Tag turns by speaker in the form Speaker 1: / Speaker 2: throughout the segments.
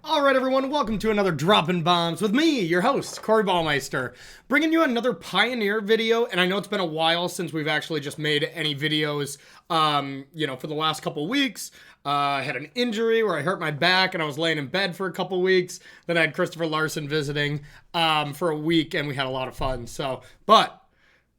Speaker 1: All right, everyone, welcome to another Droppin'Baums with me, your host, Corey Ballmeister, bringing you another Pioneer video. And I know it's been a while since we've actually just made any videos, for the last couple weeks. I had an injury where I hurt my back and I was laying in bed for a couple weeks. Then I had Christopher Larson visiting for a week and we had a lot of fun. But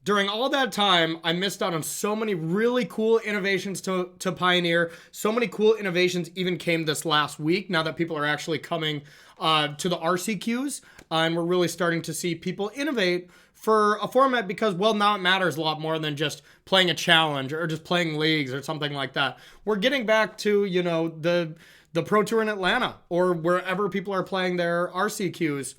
Speaker 1: during all that time, I missed out on so many really cool innovations to Pioneer. So many cool innovations even came this last week now that people are actually coming to the RCQs. And we're really starting to see people innovate for a format because, well, now it matters a lot more than just playing a challenge or just playing leagues or something like that. We're getting back to, the Pro Tour in Atlanta or wherever people are playing their RCQs.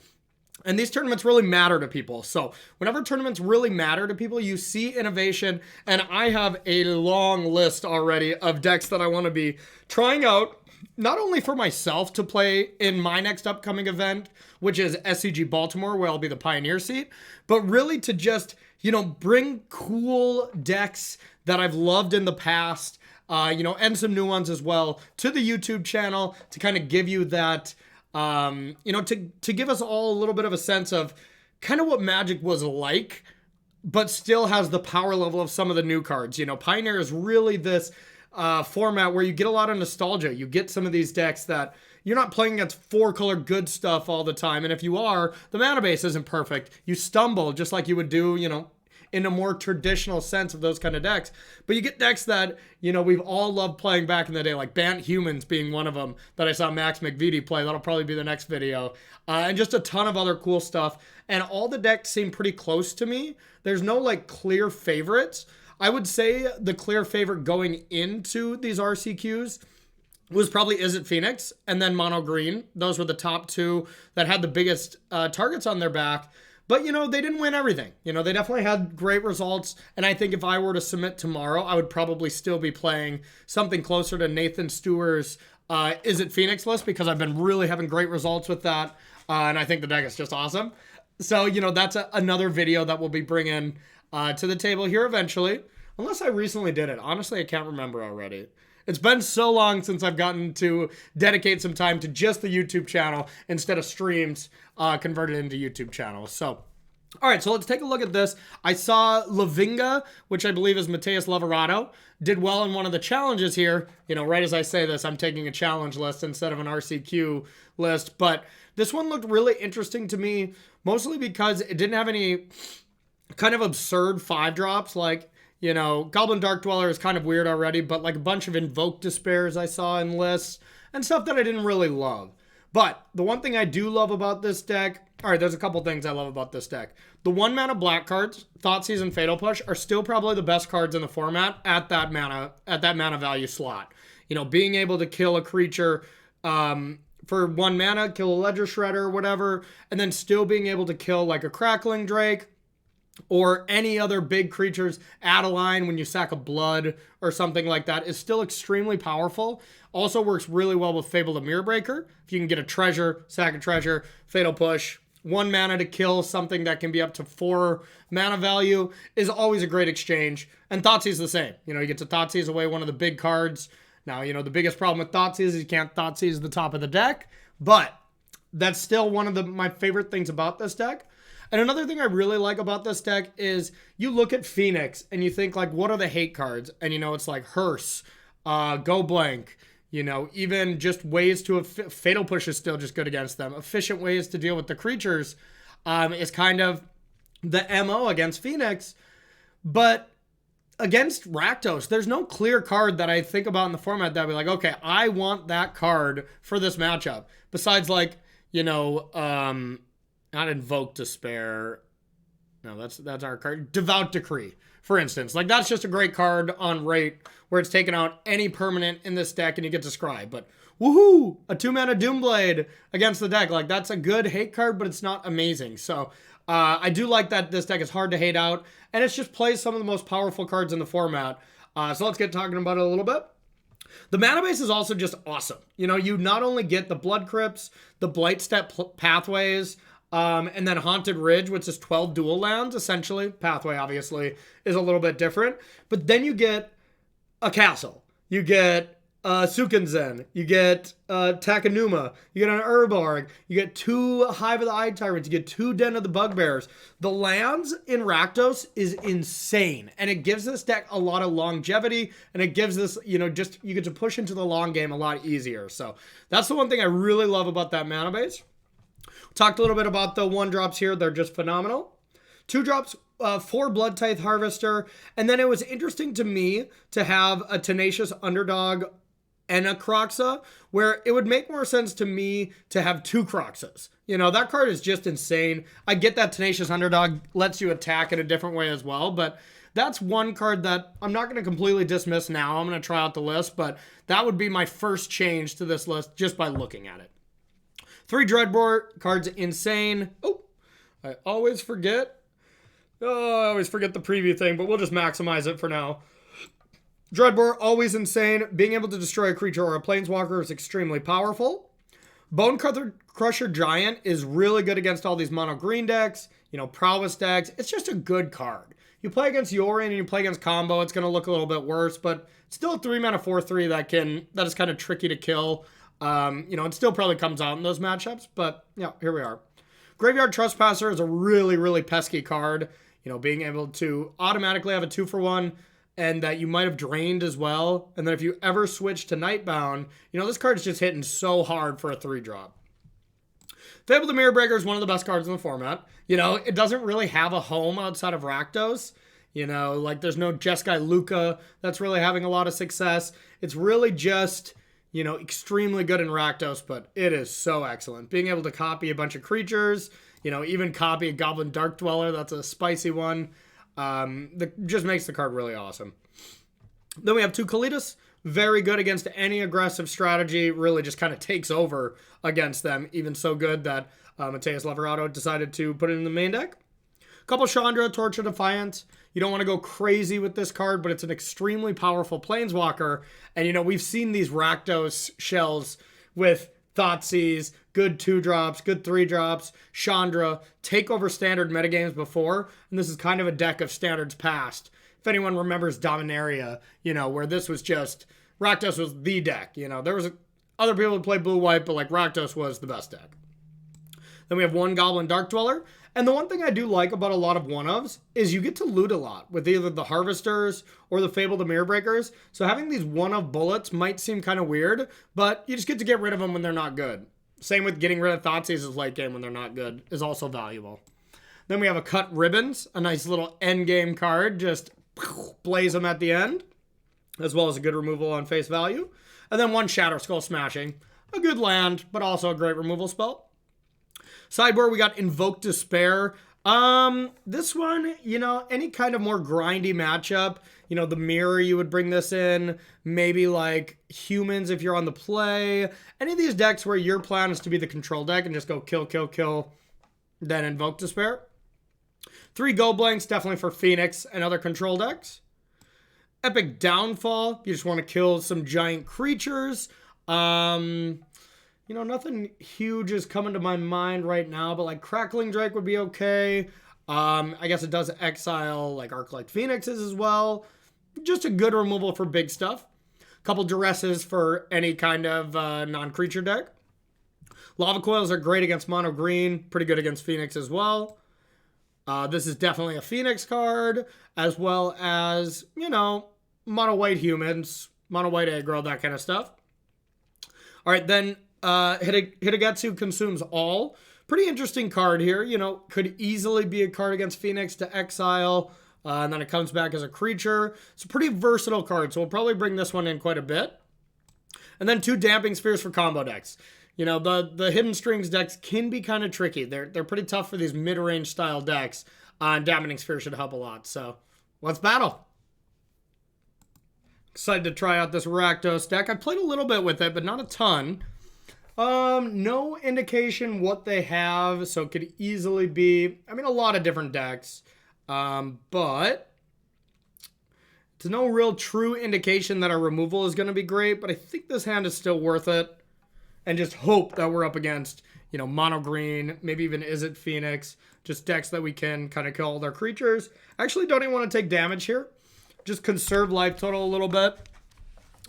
Speaker 1: And these tournaments really matter to people. So whenever tournaments really matter to people, you see innovation. And I have a long list already of decks that I want to be trying out, not only for myself to play in my next upcoming event, which is SCG Baltimore, where I'll be the Pioneer seat, but really to just, bring cool decks that I've loved in the past, and some new ones as well to the YouTube channel to kind of give you that, to give us all a little bit of a sense of kind of what Magic was like, but still has the power level of some of the new cards. Pioneer is really this format where you get a lot of nostalgia. You get some of these decks that you're not playing against 4-color good stuff all the time. And if you are, the mana base isn't perfect. You stumble just like you would do, in a more traditional sense of those kind of decks. But you get decks that, we've all loved playing back in the day, like Bant Humans being one of them that I saw Max McVitie play. That'll probably be the next video. And just a ton of other cool stuff. And all the decks seem pretty close to me. There's no, clear favorites. I would say the clear favorite going into these RCQs was probably Is It Phoenix and then Mono Green. Those were the top two that had the biggest targets on their back. But, they didn't win everything. They definitely had great results. And I think if I were to submit tomorrow, I would probably still be playing something closer to Nathan Stewart's Is It Phoenix list because I've been really having great results with that. And I think the deck is just awesome. So, that's another video that we'll be bringing to the table here eventually. Unless I recently did it. Honestly, I can't remember already. It's been so long since I've gotten to dedicate some time to just the YouTube channel instead of streams converted into YouTube channels. So, all right, so let's take a look at this. I saw Lavinga, which I believe is Mateus Leverato, did well in one of the challenges here. Right as I say this, I'm taking a challenge list instead of an RCQ list. But this one looked really interesting to me, mostly because it didn't have any kind of absurd 5-drops like, Goblin Dark Dweller is kind of weird already, but a bunch of Invoke Despairs I saw in lists and stuff that I didn't really love. But the one thing I do love about this deck, all right, there's a couple things I love about this deck. The 1-mana black cards, Thoughtseize and Fatal Push, are still probably the best cards in the format at that mana value slot. Being able to kill a creature for 1 mana, kill a Ledger Shredder, whatever, and then still being able to kill a Crackling Drake, or any other big creatures, Adeline when you sack a blood or something like that is still extremely powerful. Also works really well with Fable the Mirror Breaker. If you can get a treasure, sack a treasure, Fatal Push, 1 mana to kill something that can be up to 4 mana value is always a great exchange. And Thoughtseize is the same. You get to Thoughtseize away one of the big cards. Now, the biggest problem with Thoughtseize is you can't Thoughtseize the top of the deck, but that's still one of my favorite things about this deck. And another thing I really like about this deck is you look at Phoenix and you think what are the hate cards? And it's Hearse, Go Blank, even just ways to, Fatal Push is still just good against them. Efficient ways to deal with the creatures is kind of the MO against Phoenix. But against Rakdos, there's no clear card that I think about in the format that I'd be okay, I want that card for this matchup. Besides not Invoke Despair. No, that's our card. Devout Decree, for instance. That's just a great card on rate where it's taken out any permanent in this deck and you get to Scry. But woohoo! A 2-mana Doomblade against the deck. That's a good hate card, but it's not amazing. So I do like that this deck is hard to hate out. And it just plays some of the most powerful cards in the format. So let's get talking about it a little bit. The mana base is also just awesome. You not only get the Blood Crypts, the Blightstep Pathways, and then Haunted Ridge, which is 12 dual lands, essentially. Pathway, obviously, is a little bit different. But then you get a castle. You get Sukenzen, you get Takanuma, you get an Urbarg, you get 2 Hive of the Eye Tyrants, you get 2 Den of the Bugbears. The lands in Rakdos is insane, and it gives this deck a lot of longevity, and it gives this, you know, just, you get to push into the long game a lot easier. So that's the one thing I really love about that mana base. Talked a little bit about the 1-drops here. They're just phenomenal. 2-drops, 4 Blood Tithe Harvester, and then it was interesting to me to have a Tenacious Underdog and a Kroxa, where it would make more sense to me to have 2 Kroxas. You know, that card is just insane. I get that Tenacious Underdog lets you attack in a different way as well, but that's one card that I'm not going to completely dismiss now. I'm going to try out the list, but that would be my first change to this list just by looking at it. 3 Dreadbore cards, insane. Oh, I always forget. Oh, I always forget the preview thing, but we'll just maximize it for now. Dreadbore, always insane. Being able to destroy a creature or a planeswalker is extremely powerful. Bone Crusher Giant is really good against all these mono green decks, you know, prowess decks. It's just a good card. You play against Yorin and you play against combo, it's going to look a little bit worse, but it's still a 3-mana 4/3 that is kind of tricky to kill. You know, it still probably comes out in those matchups, but yeah, here we are. Graveyard Trespasser is a really, really pesky card. You know, being able to automatically have a 2-for-1, and that you might have drained as well. And then if you ever switch to Nightbound, you know, this card is just hitting so hard for a 3-drop. Fable the Mirror Breaker is one of the best cards in the format. You know, it doesn't really have a home outside of Rakdos. You know, like there's no Jeskai Luca that's really having a lot of success. It's really just, you know, extremely good in Rakdos, but it is so excellent. Being able to copy a bunch of creatures, you know, even copy a Goblin Dark Dweller, that's a spicy one. That just makes the card really awesome. Then we have 2 Kalitas, very good against any aggressive strategy, really just kind of takes over against them, even so good that Mateus Leverado decided to put it in the main deck. A couple Chandra, Torch of Defiance. You don't want to go crazy with this card, but it's an extremely powerful planeswalker, and you know, we've seen these Rakdos shells with Thoughtseize, good 2-drops, good 3-drops, Chandra, take over standard metagames before, and this is kind of a deck of standards past. If anyone remembers Dominaria, you know, where this was just, Rakdos was the deck, you know, there was other people who played blue-white, but like Rakdos was the best deck. Then we have 1 Goblin Dark Dweller, and the one thing I do like about a lot of 1-ofs is you get to loot a lot with either the Harvesters or the Fable the Mirror Breakers. So having these 1-of bullets might seem kind of weird, but you just get to get rid of them when they're not good. Same with getting rid of Thoughtseizes late game when they're not good is also valuable. Then we have a Cut Ribbons, a nice little end game card, just blaze them at the end, as well as a good removal on face value. And then 1 Shatter Skull Smashing, a good land, but also a great removal spell. Sideboard, we got Invoke Despair. This one, you know, any kind of more grindy matchup, you know, the Mirror, you would bring this in. Maybe like Humans if you're on the play. Any of these decks where your plan is to be the control deck and just go kill, kill, kill, then Invoke Despair. 3 Go Blanks, definitely for Phoenix and other control decks. Epic Downfall, you just want to kill some giant creatures. You know, nothing huge is coming to my mind right now, but like Crackling Drake would be okay. I guess it does exile like Arc-Light Phoenixes as well. Just a good removal for big stuff. Couple Duresses for any kind of non-creature deck. Lava Coils are great against mono green, pretty good against Phoenix as well. This is definitely a Phoenix card, as well as, you know, mono white humans, mono white aggro, that kind of stuff. All right, then Hitagetsu Consumes All. Pretty interesting card here. You know, could easily be a card against Phoenix to exile, and then it comes back as a creature. It's a pretty versatile card, so we'll probably bring this one in quite a bit. And then 2 Damping Spheres for combo decks. You know, the Hidden Strings decks can be kind of tricky. They're pretty tough for these mid-range style decks, and Dampening Sphere should help a lot. So, let's battle. Excited to try out this Rakdos deck. I played a little bit with it, but not a ton. No indication what they have, so it could easily be, I mean, a lot of different decks. But it's no real true indication that our removal is going to be great, but I think this hand is still worth it. And just hope that we're up against, you know, mono green, maybe even Izzet Phoenix, just decks that we can kind of kill all their creatures. Actually, don't even want to take damage here. Just conserve life total a little bit.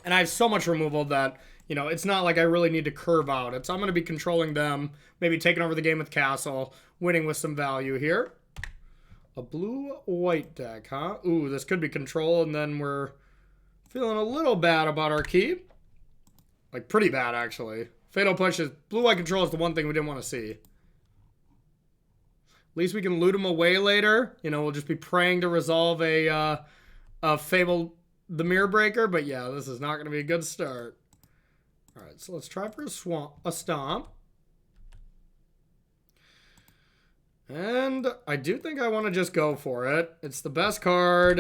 Speaker 1: And I have so much removal that, you know, it's not like I really need to curve out. I'm going to be controlling them, maybe taking over the game with Castle, winning with some value here. A blue-white deck, huh? Ooh, this could be control, and then we're feeling a little bad about our keep. Like, pretty bad, actually. Fatal Push is... Blue-white control is the one thing we didn't want to see. At least we can loot them away later. You know, we'll just be praying to resolve a Fable... the Mirror Breaker, but yeah, this is not going to be a good start. All right, so let's try for a stomp. And I do think I want to just go for it. It's the best card.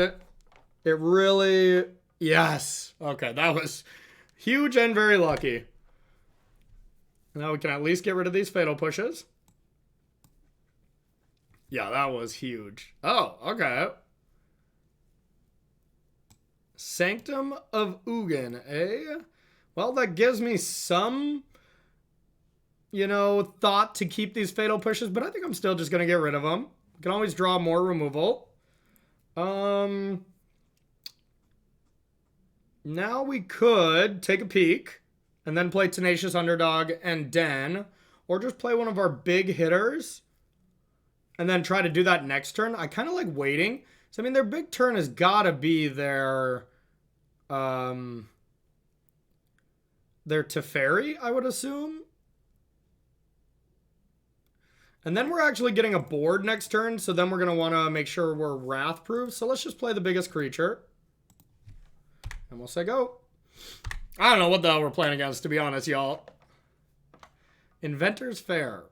Speaker 1: It really... Yes. Okay, that was huge and very lucky. Now we can at least get rid of these Fatal Pushes. Yeah, that was huge. Oh, okay. Sanctum of Ugin, eh? Well, that gives me some, you know, thought to keep these Fatal Pushes, but I think I'm still just going to get rid of them. You can always draw more removal. Now we could take a peek and then play Tenacious Underdog and Den, or just play one of our big hitters and then try to do that next turn. I kind of like waiting. So, I mean, their big turn has got to be their Teferi, I would assume. And then we're actually getting a board next turn, so then we're going to want to make sure we're wrath-proof. So let's just play the biggest creature. And we'll say go. I don't know what the hell we're playing against, to be honest, y'all. Inventor's Fair.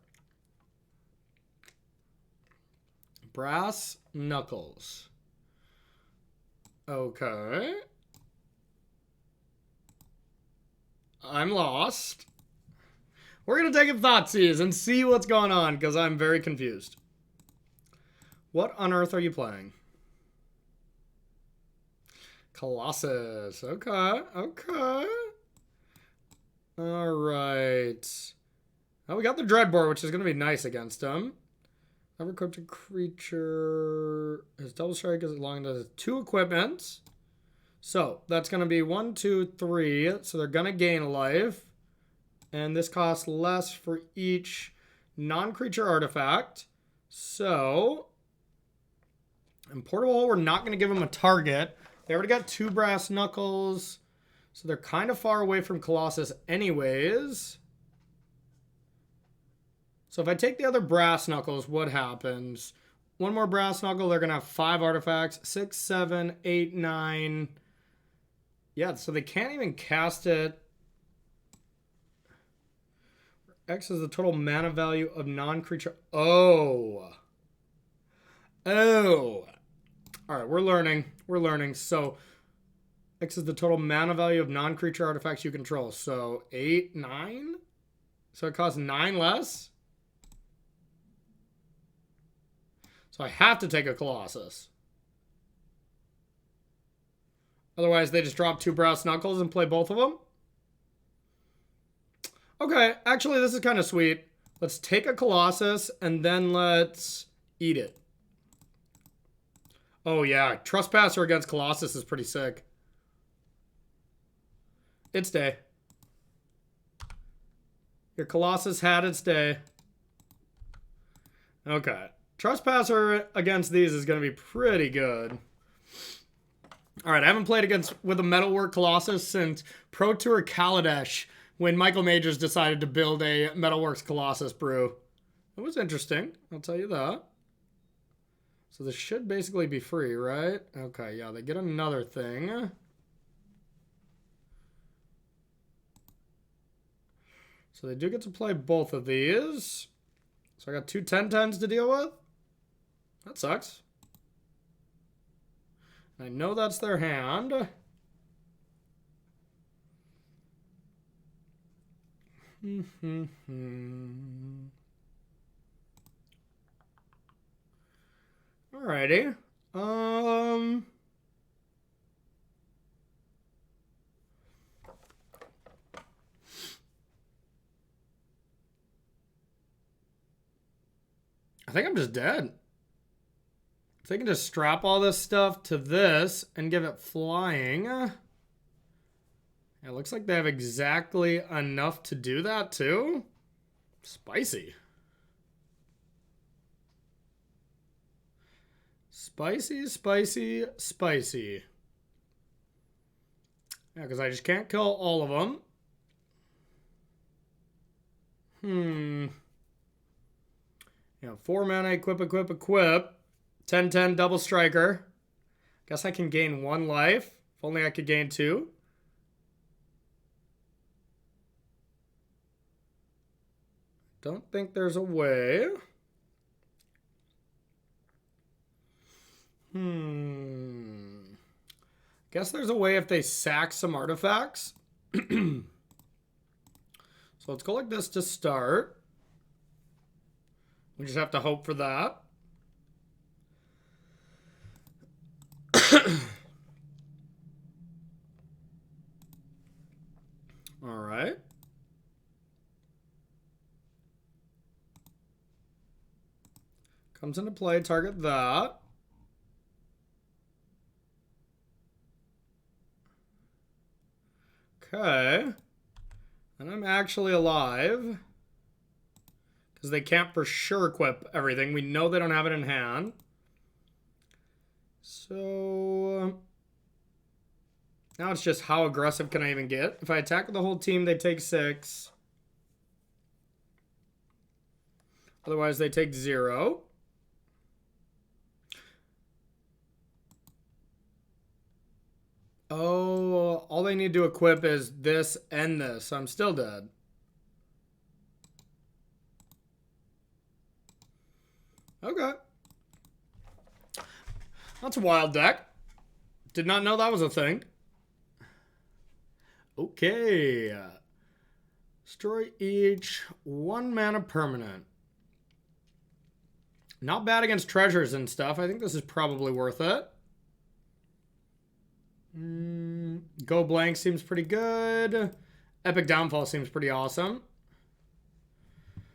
Speaker 1: Brass Knuckles. Okay. I'm lost. We're going to take a Thoughtseize and see what's going on, because I'm very confused. What on earth are you playing? Colossus. Okay, okay. All right. Oh, we got the Dreadbore, which is going to be nice against him. Never equipped a creature. His double strike is long as 2 equipments. So that's going to be 1, 2, 3. So they're going to gain a life. And this costs less for each non-creature artifact. So, in Portable Hole, we're not going to give them a target. They already got 2 Brass Knuckles. So they're kind of far away from Colossus anyways. So if I take the other Brass Knuckles, what happens? 1 more Brass Knuckle, they're going to have 5 artifacts. 6, 7, 8, 9. Yeah, so they can't even cast it. X is the total mana value of non-creature. Oh. Oh. All right, we're learning. We're learning. So X is the total mana value of non-creature artifacts you control. So 8, 9? So it costs 9 less? So I have to take a Colossus. Otherwise, they just drop 2 Brass Knuckles and play both of them? Okay, actually, this is kind of sweet. Let's take a Colossus, and then let's eat it. Oh, yeah. Trespasser against Colossus is pretty sick. Its day. Your Colossus had its day. Okay. Trespasser against these is going to be pretty good. All right, I haven't played with a Metalwork Colossus since Pro Tour Kaladesh, when Michael Majors decided to build a Metalworks Colossus brew. It was interesting, I'll tell you that. So this should basically be free, right? Okay, yeah, they get another thing. So they do get to play both of these. So I got 2 10-10s to deal with. That sucks. I know that's their hand. Alrighty. I think I'm just dead. If they can just strap all this stuff to this and give it flying. It looks like they have exactly enough to do that too. Spicy. Spicy, spicy, spicy. Yeah, because I just can't kill all of them. Yeah, 4 mana, equip, equip, equip. 10/10 double striker. Guess I can gain 1 life. If only I could gain 2. Don't think there's a way. Guess there's a way if they sack some artifacts. So let's go like this to start. We just have to hope for that. All right. Comes into play, target that. Okay. And I'm actually alive. Because they can't for sure equip everything. We know they don't have it in hand. So now it's just how aggressive can I even get? If I attack with the whole team, they take 6. Otherwise, they take 0. Oh, all they need to equip is this and this. I'm still dead. Okay. That's a wild deck. Did not know that was a thing. Okay. Destroy each 1 mana permanent. Not bad against treasures and stuff. I think this is probably worth it. Go blank seems pretty good. Epic Downfall seems pretty awesome.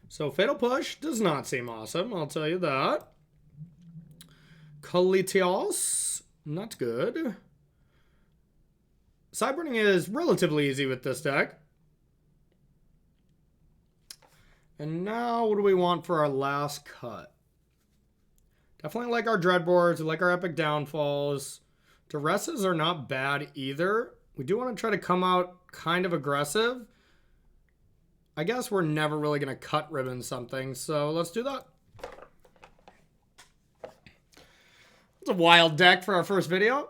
Speaker 1: So Fatal Push does not seem awesome, I'll tell you that. Kalitios, not good. Sideboarding is relatively easy with this deck. And now what do we want for our last cut? Definitely like our Dreadboards, we like our Epic Downfalls. Duresses are not bad either. We do want to try to come out kind of aggressive. I guess we're never really going to cut ribbon something, so let's do that. It's a wild deck for our first video.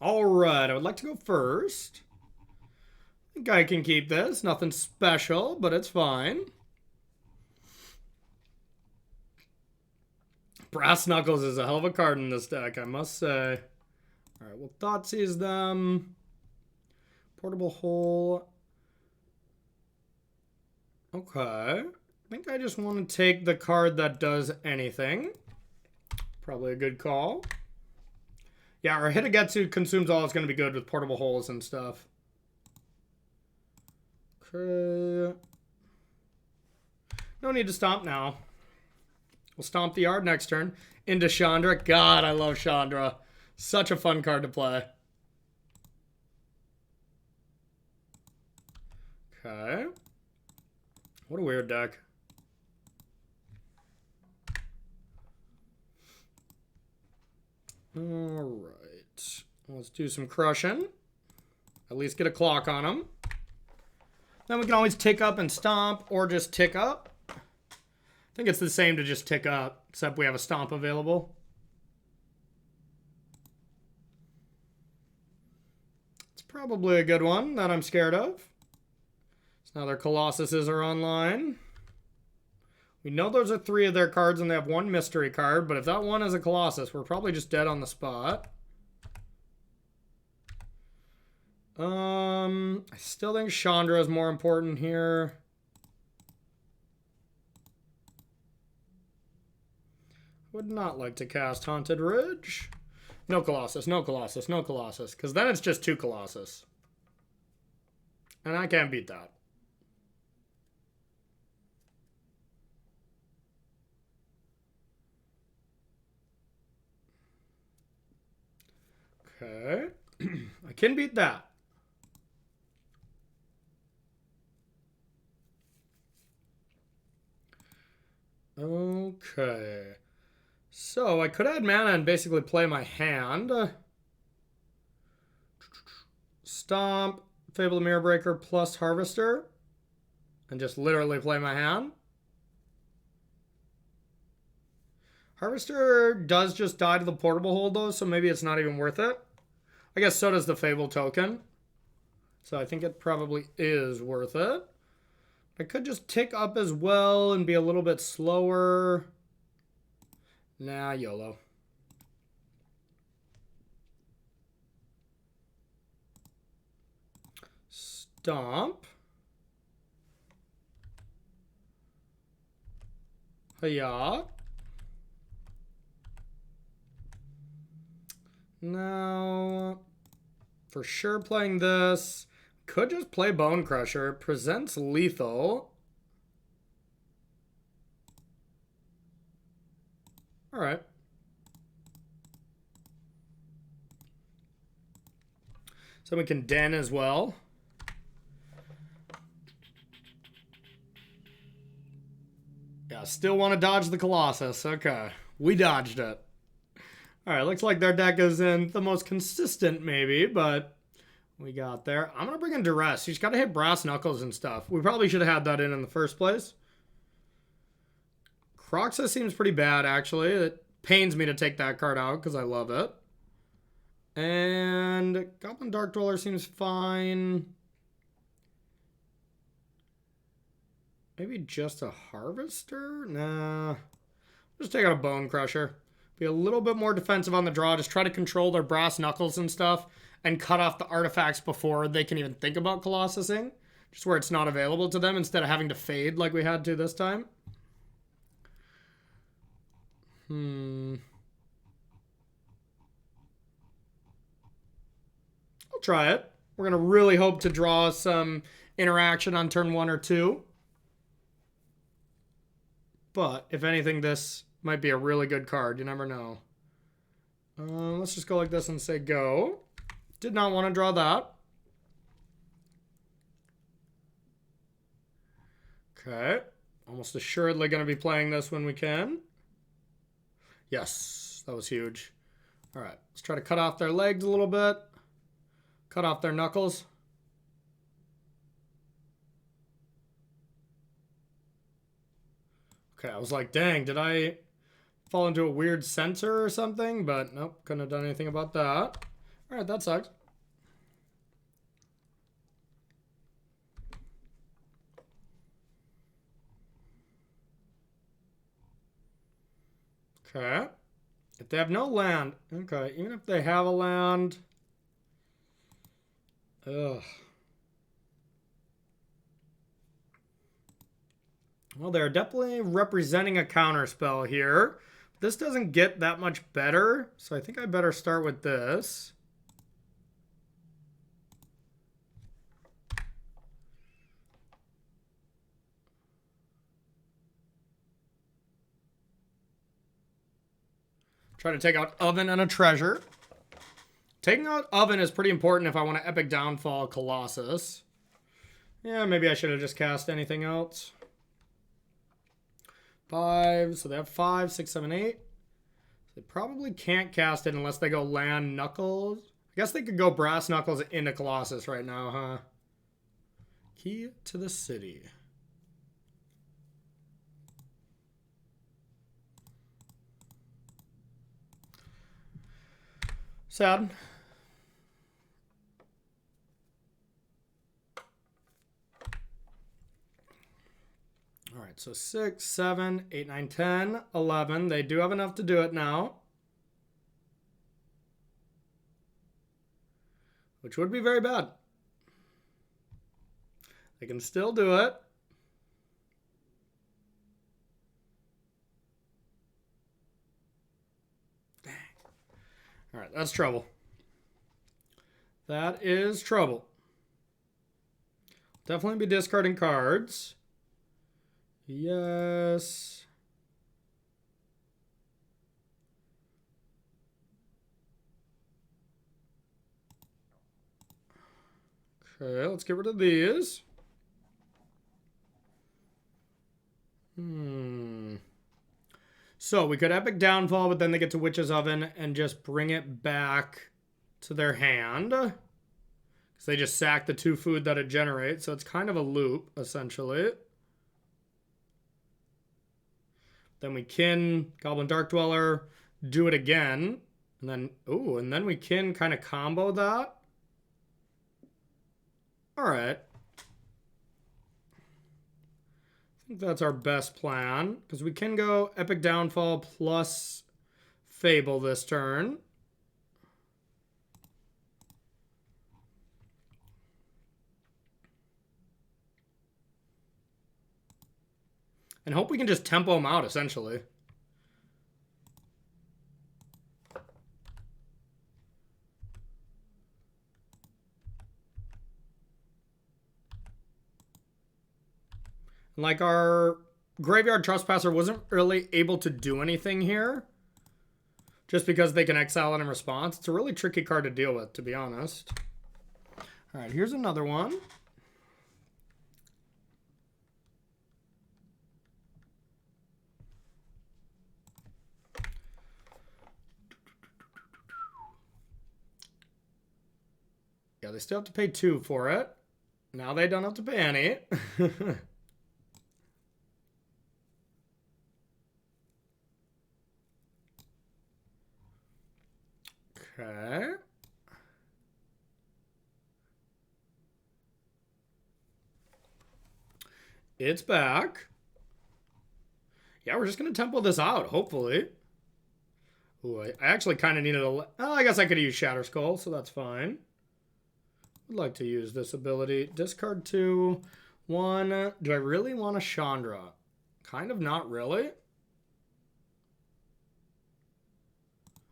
Speaker 1: All right, I would like to go first. I think I can keep this. Nothing special, but it's fine. Brass Knuckles is a hell of a card in this deck, I must say. All right, we'll Thoughtseize them. Portable Hole. Okay. I think I just want to take the card that does anything. Probably a good call. Yeah, our Hitagetsu consumes all. It's going to be good with Portable Holes and stuff. Okay. No need to stomp now. We'll stomp the yard next turn. Into Chandra. God, I love Chandra. Such a fun card to play. Okay. What a weird deck. Alright. Let's do some crushing. At least get a clock on them. Then we can always tick up and stomp, or just tick up. I think it's the same to just tick up, except we have a stomp available. It's probably a good one that I'm scared of. So now their Colossuses are online. We know those are 3 of their cards and they have 1 mystery card, but if that one is a Colossus, we're probably just dead on the spot. I still think Chandra is more important here. Would not like to cast Haunted Ridge. No Colossus, no Colossus, no Colossus, because then it's just 2 Colossus. And I can't beat that. Okay. I can beat that. Okay. So I could add mana and basically play my hand. Stomp, Fable the Mirror Breaker plus Harvester. And just literally play my hand. Harvester does just die to the portable hold though, so maybe it's not even worth it. I guess so does the Fable token. So I think it probably is worth it. I could just tick up as well and be a little bit slower. Nah, YOLO. Stomp. Hiya. Now, for sure playing this. Could just play Bone Crusher. Presents lethal. Alright. So we can den as well. Yeah, still want to dodge the Colossus. Okay. We dodged it. Alright, looks like their deck isn't the most consistent, maybe, but we got there. I'm going to bring in Duress. He's got to hit Brass Knuckles and stuff. We probably should have had that in the first place. Croxa seems pretty bad, actually. It pains me to take that card out because I love it. And Goblin Dark Dweller seems fine. Maybe just a Harvester? Nah. Just take out a Bone Crusher. Be a little bit more defensive on the draw. Just try to control their Brass Knuckles and stuff. And cut off the artifacts before they can even think about Colossusing. Just where it's not available to them instead of having to fade like we had to this time. I'll try it. We're going to really hope to draw some interaction on turn 1 or 2. But, if anything, this might be a really good card. You never know. Let's just go like this and say go. Did not want to draw that. Okay. Almost assuredly going to be playing this when we can. Yes, that was huge. All right, let's try to cut off their legs a little bit. Cut off their knuckles. Okay, I was like, dang, did I fall into a weird sensor or something? But nope, couldn't have done anything about that. All right, that sucks. Okay. If they have no land, okay, even if they have a land, ugh. Well, they're definitely representing a counterspell here. This doesn't get that much better, so I think I better start with this. Try to take out Oven and a Treasure. Taking out Oven is pretty important if I want to Epic Downfall Colossus. Yeah, maybe I should have just cast anything else. 5, so they have 5, 6, 7, 8. They probably can't cast it unless they go land Knuckles. I guess they could go Brass Knuckles into Colossus right now, huh? Key to the City. Sad. All right, so 6, 7, 8, 9, 10, 11. They do have enough to do it now. Which would be very bad. They can still do it. Dang. All right, that's trouble. That is trouble. Definitely be discarding cards. Yes. Okay, let's get rid of these. So we could Epic Downfall, but then they get to Witch's Oven and just bring it back to their hand. Because they just sack the 2 food that it generates. So it's kind of a loop, essentially. Then we can Goblin Dark Dweller, do it again. And then, ooh, and then we can kind of combo that. All right. I think that's our best plan. Because we can go Epic Downfall plus Fable this turn. And hope we can just tempo them out, essentially. Like, our Graveyard Trespasser wasn't really able to do anything here. Just because they can exile it in response. It's a really tricky card to deal with, to be honest. Alright, here's another one. Yeah, they still have to pay 2 for it. Now they don't have to pay any. Okay. It's back. Yeah, we're just going to tempo this out, hopefully. Ooh, I actually kind of needed a... Oh, I guess I could use Shatter Skull, so that's fine. I'd like to use this ability. Discard 2. 1. Do I really want a Chandra? Kind of not really.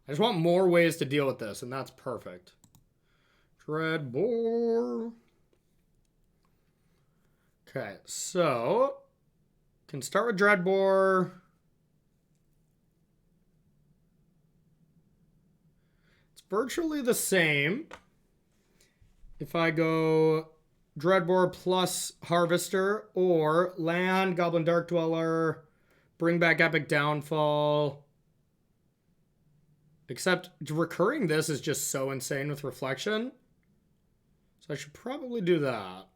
Speaker 1: I just want more ways to deal with this, and that's perfect. Dreadbore. Okay, so... Can start with Dreadbore. It's virtually the same. If I go Dreadbore plus Harvester, or land, Goblin Dark Dweller, bring back Epic Downfall. Except recurring this is just so insane with Reflection. So I should probably do that.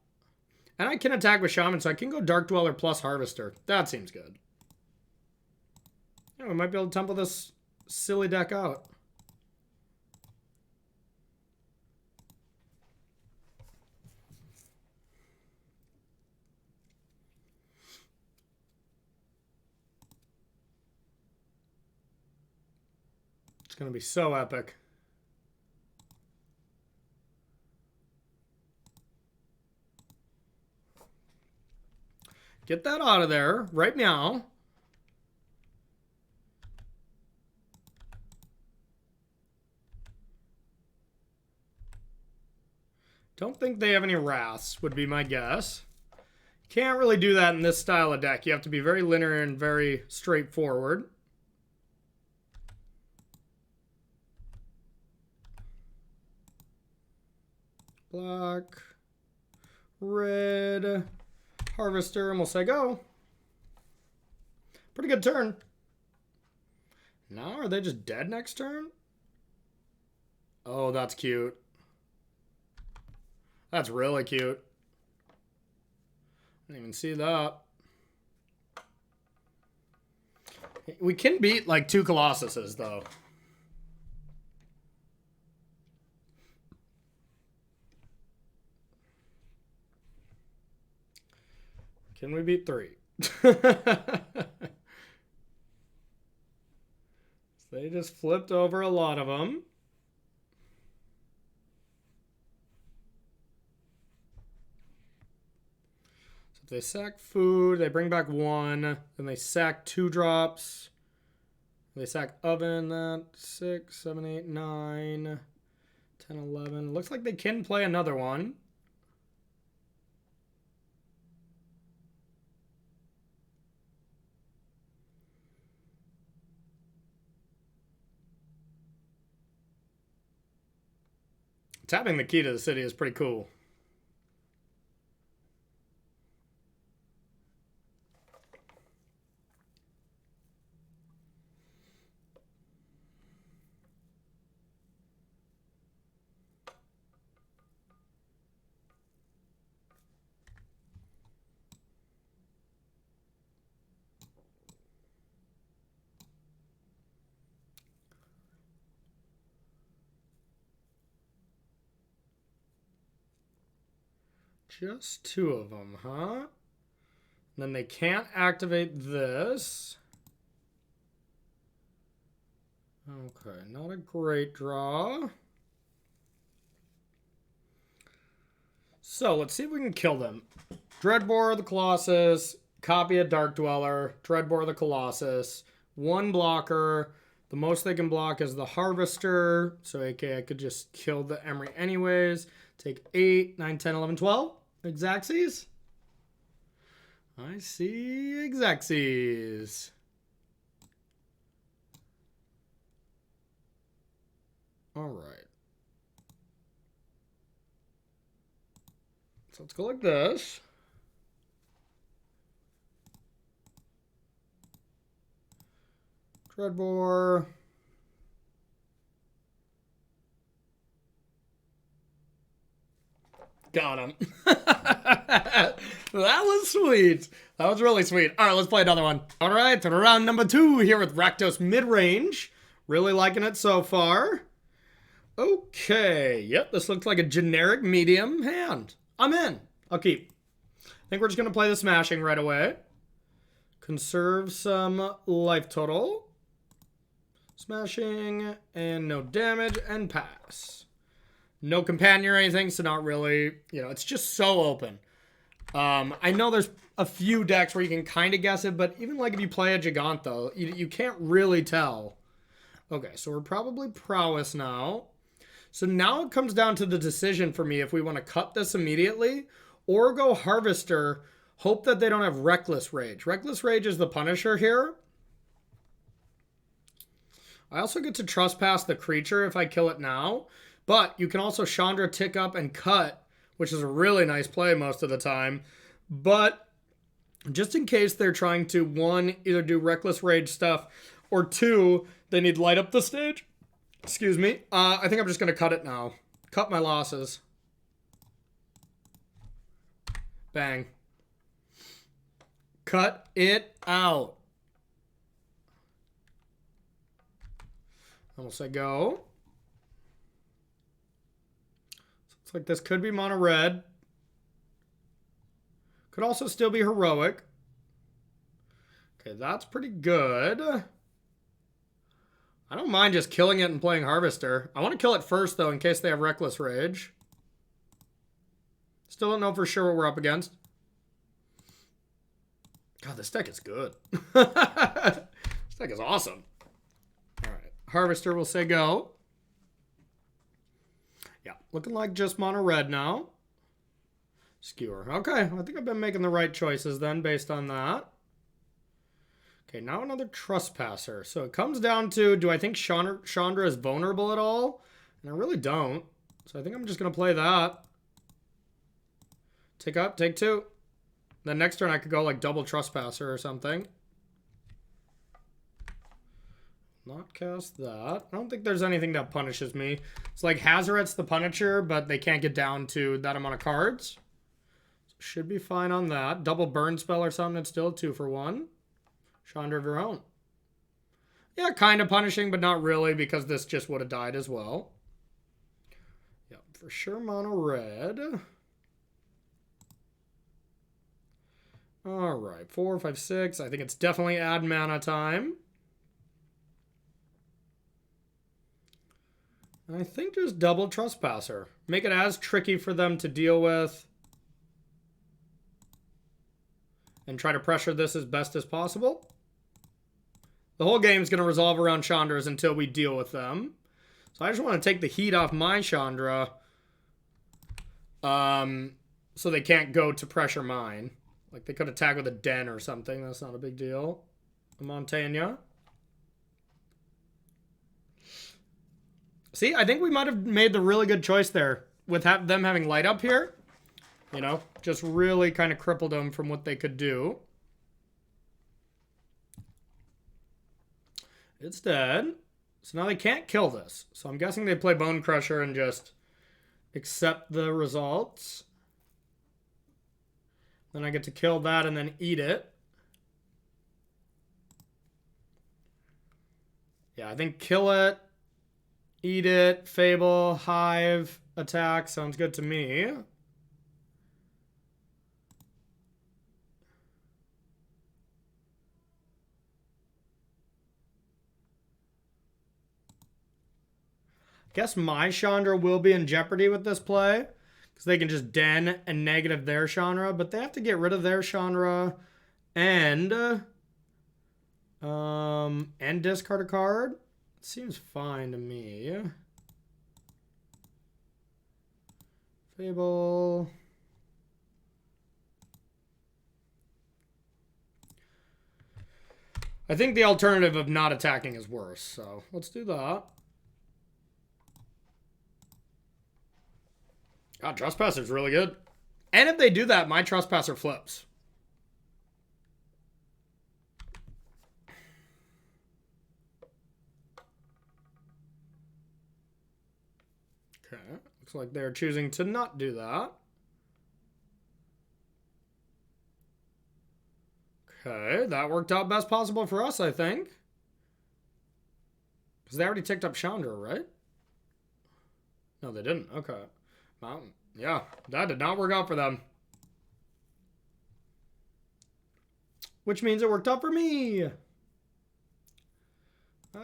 Speaker 1: And I can attack with Shaman, so I can go Dark Dweller plus Harvester. That seems good. Yeah, we might be able to tempo this silly deck out. It's going to be so epic. Get that out of there right now. Don't think they have any Wraths, would be my guess. Can't really do that in this style of deck. You have to be very linear and very straightforward. Black, red, Harvester, and we'll say go. Pretty good turn. Now, are they just dead next turn? Oh, that's cute. That's really cute. I didn't even see that. We can beat like 2 Colossuses, though. Can we beat 3? They just flipped over a lot of them. So if they sack food, they bring back 1. Then they sack 2 drops. They sack oven, that 6, 7, 8, 9, 10, 11. Looks like they can play another one. Tapping the key to the city is pretty cool. Just 2 of them, huh? And then they can't activate this. Okay, not a great draw. So, let's see if we can kill them. Dreadbore the Colossus, copy a Dark Dweller, Dreadbore the Colossus, 1 blocker. The most they can block is the Harvester, so aka I could just kill the Emery anyways. Take 8, 9, 10, 11, 12. Xaxes. I see Xaxes. All right. So let's go like this. Dreadbore. Got him. That was sweet. That was really sweet. All right, let's play another one. All right, round number 2 here with Rakdos Midrange. Really liking it so far. Okay, yep, this looks like a generic medium hand. I'm in. I'll keep. I think we're just going to play the smashing right away. Conserve some life total. Smashing, and no damage, and pass. No companion or anything, so not really, you know, it's just so open. I know there's a few decks where you can kind of guess it, but even like if you play a Gigantho, you can't really tell. Okay, so we're probably prowess now. So now it comes down to the decision for me if we want to cut this immediately or go Harvester, hope that they don't have Reckless Rage. Reckless Rage is the Punisher here. I also get to Trespass the creature if I kill it now. But you can also Chandra, tick up, and cut, which is a really nice play most of the time. But just in case they're trying to, 1, either do Reckless Rage stuff, or 2, they need light up the stage. Excuse me. I think I'm just going to cut it now. Cut my losses. Bang. Cut it out. And we'll say go. So it's like this could be mono red. Could also still be heroic. Okay, that's pretty good. I don't mind just killing it and playing Harvester. I want to kill it first, though, in case they have Reckless Rage. Still don't know for sure what we're up against. God, this deck is good. This deck is awesome. All right. Harvester will say go. Yeah, looking like just mono red now. Skewer. Okay, I think I've been making the right choices then based on that. Okay, now another Trespasser. So it comes down to, do I think Chandra is vulnerable at all? And I really don't. So I think I'm just going to play that. Take up, take 2. Then next turn I could go like double Trespasser or something. Not cast that. I don't think there's anything that punishes me. It's like Hazoret's the Punisher, but they can't get down to that amount of cards. So should be fine on that. Double burn spell or something, it's still 2 for 1. Chandra of your own. Yeah, kind of punishing, but not really, because this just would have died as well. Yep, for sure mono red. Alright, 4, 5, 6. I think it's definitely add mana time. I think just double Trespasser. Make it as tricky for them to deal with. And try to pressure this as best as possible. The whole game is going to resolve around Chandras until we deal with them. So I just want to take the heat off my Chandra. So they can't go to pressure mine. Like they could attack with a Den or something. That's not a big deal. A Montaigne. See, I think we might have made the really good choice there with them having light up here. You know, just really kind of crippled them from what they could do. It's dead. So now they can't kill this. So I'm guessing they play Bone Crusher and just accept the results. Then I get to kill that and then eat it. Yeah, I think kill it. Eat it, Fable, Hive, attack. Sounds good to me. Guess my Chandra will be in jeopardy with this play. Because they can just den and negative their Chandra. But they have to get rid of their Chandra. And discard a card. Seems fine to me. Fable. I think the alternative of not attacking is worse, so let's do that. God, Trespasser's really good. And if they do that, my Trespasser flips. Okay, looks like they're choosing to not do that. Okay, that worked out best possible for us, I think. Because they already ticked up Chandra, right? No, they didn't. Okay. Mountain. Yeah, that did not work out for them. Which means it worked out for me. I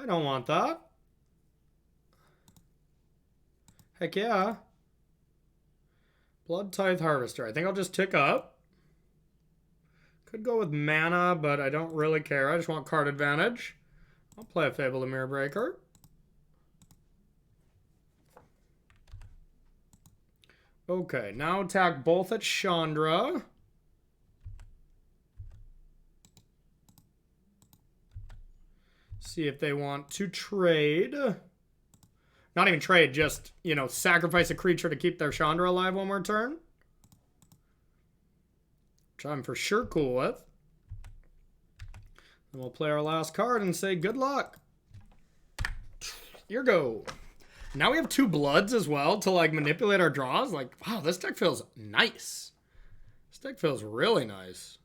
Speaker 1: don't want that. Heck yeah. Blood Tithe Harvester. I think I'll just tick up. Could go with mana, but I don't really care. I just want card advantage. I'll play a Fable the Mirror Breaker. Okay, now attack both at Chandra. See if they want to trade. Not even trade, just, you know, sacrifice a creature to keep their Chandra alive one more turn. Which I'm for sure cool with. And we'll play our last card and say good luck. Here go. Now we have 2 bloods as well to like manipulate our draws. Like, wow, this deck feels nice. This deck feels really nice.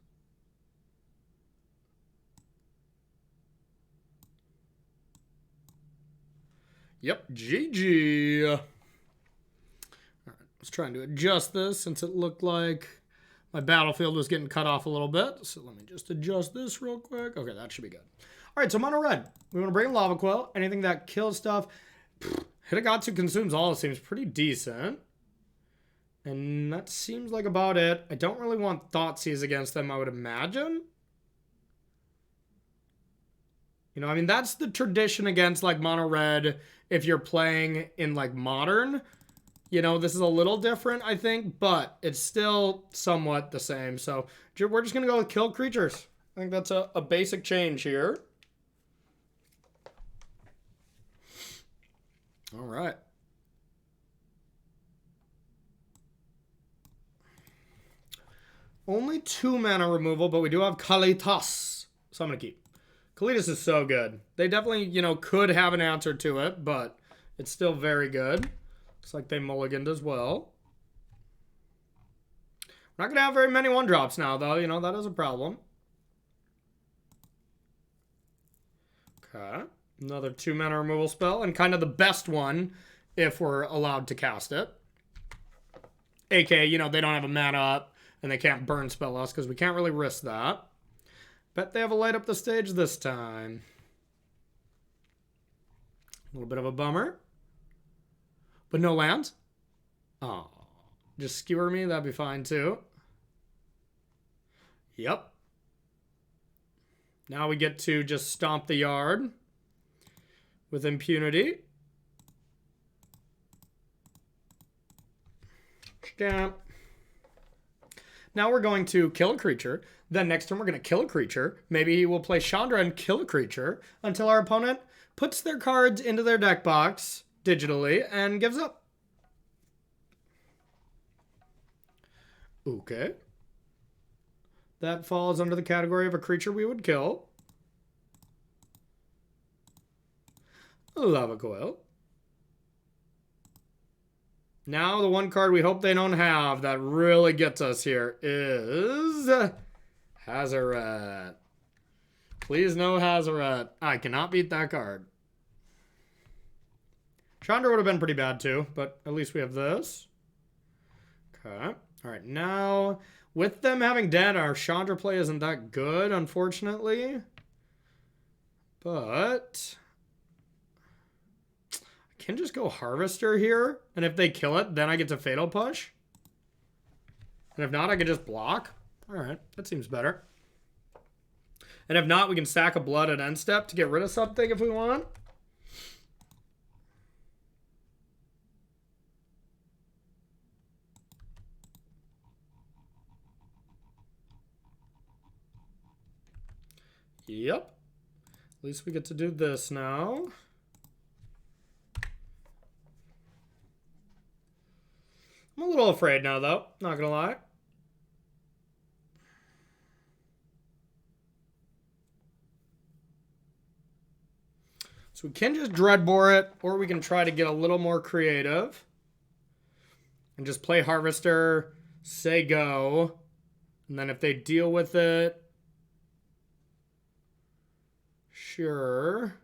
Speaker 1: Yep, GG. All right, I was trying to adjust this since it looked like my battlefield was getting cut off a little bit. So let me just adjust this real quick. Okay, that should be good. All right, so mono red. We want to bring Lava Coil. Anything that kills stuff. Hitagatsu consumes all. It seems pretty decent. And that seems like about it. I don't really want Thoughtseize against them, I would imagine. You know, I mean, that's the tradition against, like, mono red if you're playing in, like, modern. You know, this is a little different, I think, but it's still somewhat the same. So we're just going to go with kill creatures. I think that's a basic change here. All right. Only 2 mana removal, but we do have Kalitas. So I'm going to keep. Kalitas is so good. They definitely, you know, could have an answer to it, but it's still very good. Looks like they mulliganed as well. We're not going to have very many 1-drops now, though. You know, that is a problem. Okay. Another 2 mana removal spell, and kind of the best one if we're allowed to cast it. AK, you know, they don't have a mana up, and they can't burn spell us, because we can't really risk that. Bet they have a light up the stage this time. A little bit of a bummer. But no lands? Oh, just skewer me, that'd be fine too. Yep. Now we get to just stomp the yard with impunity. Stamp. Now we're going to kill a creature. Then next turn we're going to kill a creature. Maybe he will play Chandra and kill a creature until our opponent puts their cards into their deck box digitally and gives up. Okay. That falls under the category of a creature we would kill. Lava Coil. Now the one card we hope they don't have that really gets us here is Hazoret. Please no Hazoret. I cannot beat that card. Chandra would have been pretty bad too, but at least we have this. Okay. All right, now with them having dead, our Chandra play isn't that good, unfortunately. But I can just go Harvester here. And if they kill it, then I get to Fatal Push. And if not, I can just block. All right, that seems better. And if not, we can sack a blood at end step to get rid of something if we want. Yep. At least we get to do this now. I'm a little afraid now, though. Not gonna lie. So we can just Dreadbore it, or we can try to get a little more creative. And just play Harvester, say go. And then if they deal with it... Sure.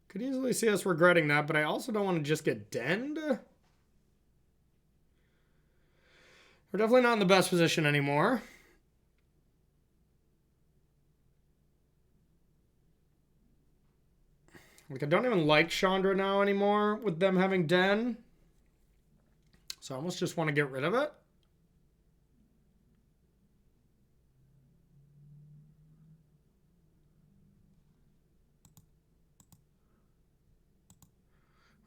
Speaker 1: Could easily see us regretting that, but I also don't want to just get denned. We're definitely not in the best position anymore. Like, I don't even like Chandra now anymore with them having Den. So I almost just want to get rid of it.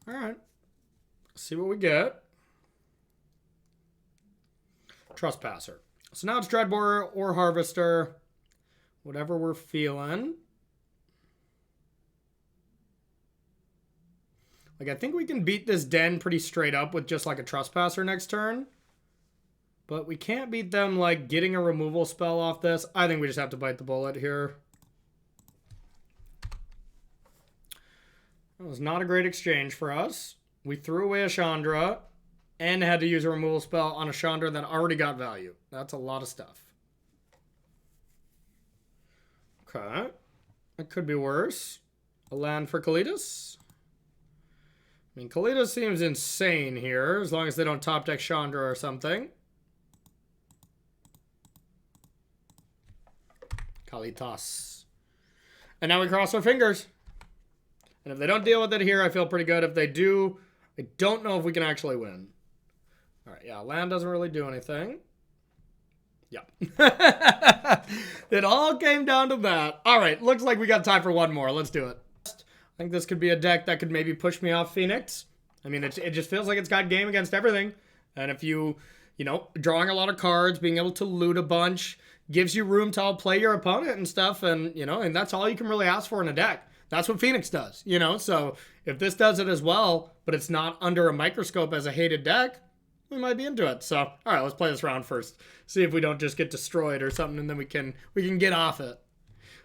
Speaker 1: All right. See what we get. Trespasser. So now it's Dreadbore or Harvester. Whatever we're feeling. Like, I think we can beat this Den pretty straight up with just like a Trespasser next turn. But we can't beat them like getting a removal spell off this. I think we just have to bite the bullet here. That was not a great exchange for us. We threw away a Chandra and had to use a removal spell on a Chandra that already got value. That's a lot of stuff. Okay. That could be worse. A land for Kalitas. I mean, Kalitas seems insane here, as long as they don't top deck Chandra or something. Kalitas. And now we cross our fingers. And if they don't deal with it here, I feel pretty good. If they do, I don't know if we can actually win. All right, yeah, land doesn't really do anything. Yep. It all came down to that. All right, looks like we got time for one more. Let's do it. I think this could be a deck that could maybe push me off Phoenix. I mean, it just feels like it's got game against everything. And if you know, drawing a lot of cards, being able to loot a bunch, gives you room to outplay your opponent and stuff. And, you know, and that's all you can really ask for in a deck. That's what Phoenix does, you know? So if this does it as well, but it's not under a microscope as a hated deck, we might be into it. So, all right, let's play this round first. See if we don't just get destroyed or something, and then we can get off it.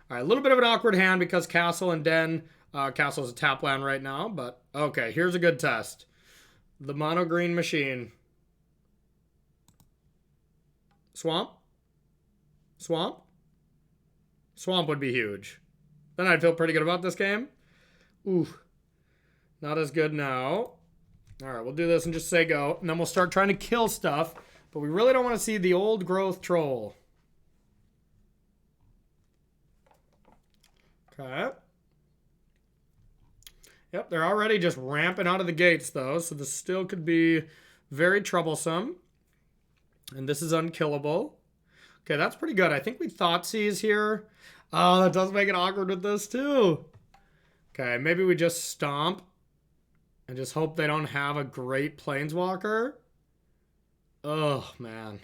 Speaker 1: All right, a little bit of an awkward hand because Castle and Den. Castle's a tap land right now, but okay, here's a good test. The mono green machine. Swamp? Swamp? Swamp would be huge. Then I'd feel pretty good about this game. Ooh. Not as good now. All right, we'll do this and just say go. And then we'll start trying to kill stuff. But we really don't want to see the old growth troll. Okay. Yep, they're already just ramping out of the gates, though. So this still could be very troublesome. And this is unkillable. Okay, that's pretty good. I think we Thoughtseize here. Oh, that does make it awkward with this, too. Okay, maybe we just stomp. And just hope they don't have a great Planeswalker. Oh, man.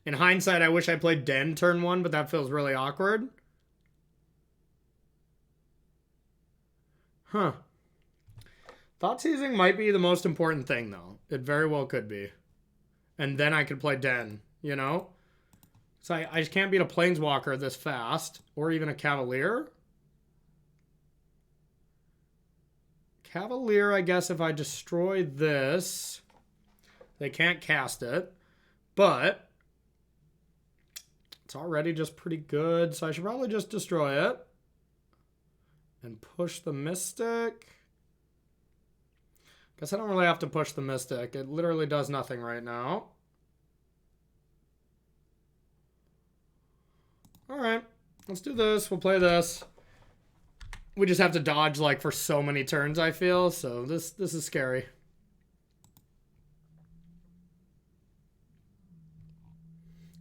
Speaker 1: In hindsight, I wish I played Den turn 1, but that feels really awkward. Huh. Thoughtseizing might be the most important thing, though. It very well could be. And then I could play Den, you know? So I just can't beat a Planeswalker this fast. Or even a Cavalier. Cavalier, I guess if I destroy this, they can't cast it. But it's already just pretty good, so I should probably just destroy it. And push the Mystic. Guess I don't really have to push the Mystic. It literally does nothing right now. Alright, let's do this. We'll play this. We just have to dodge like for so many turns, I feel. So this is scary.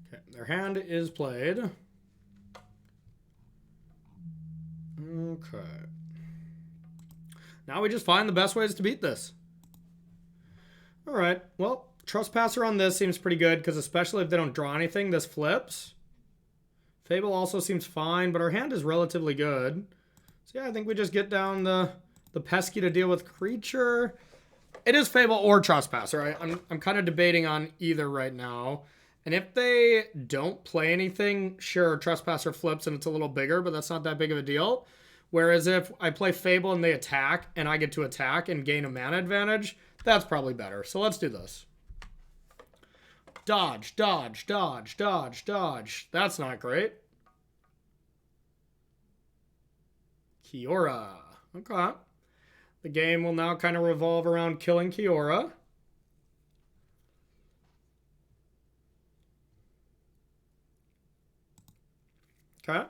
Speaker 1: Okay, their hand is played. Okay. Now we just find the best ways to beat this. All right. Well, Trespasser on this seems pretty good because especially if they don't draw anything, this flips. Fable also seems fine, but our hand is relatively good. So yeah, I think we just get down the pesky to deal with creature. It is Fable or Trespasser. I'm kind of debating on either right now. And if they don't play anything, sure, Trespasser flips and it's a little bigger, but that's not that big of a deal. Whereas if I play Fable and they attack and I get to attack and gain a mana advantage, that's probably better. So let's do this. Dodge, dodge, dodge, dodge, dodge. That's not great. Kiora. Okay. The game will now kind of revolve around killing Kiora. Okay.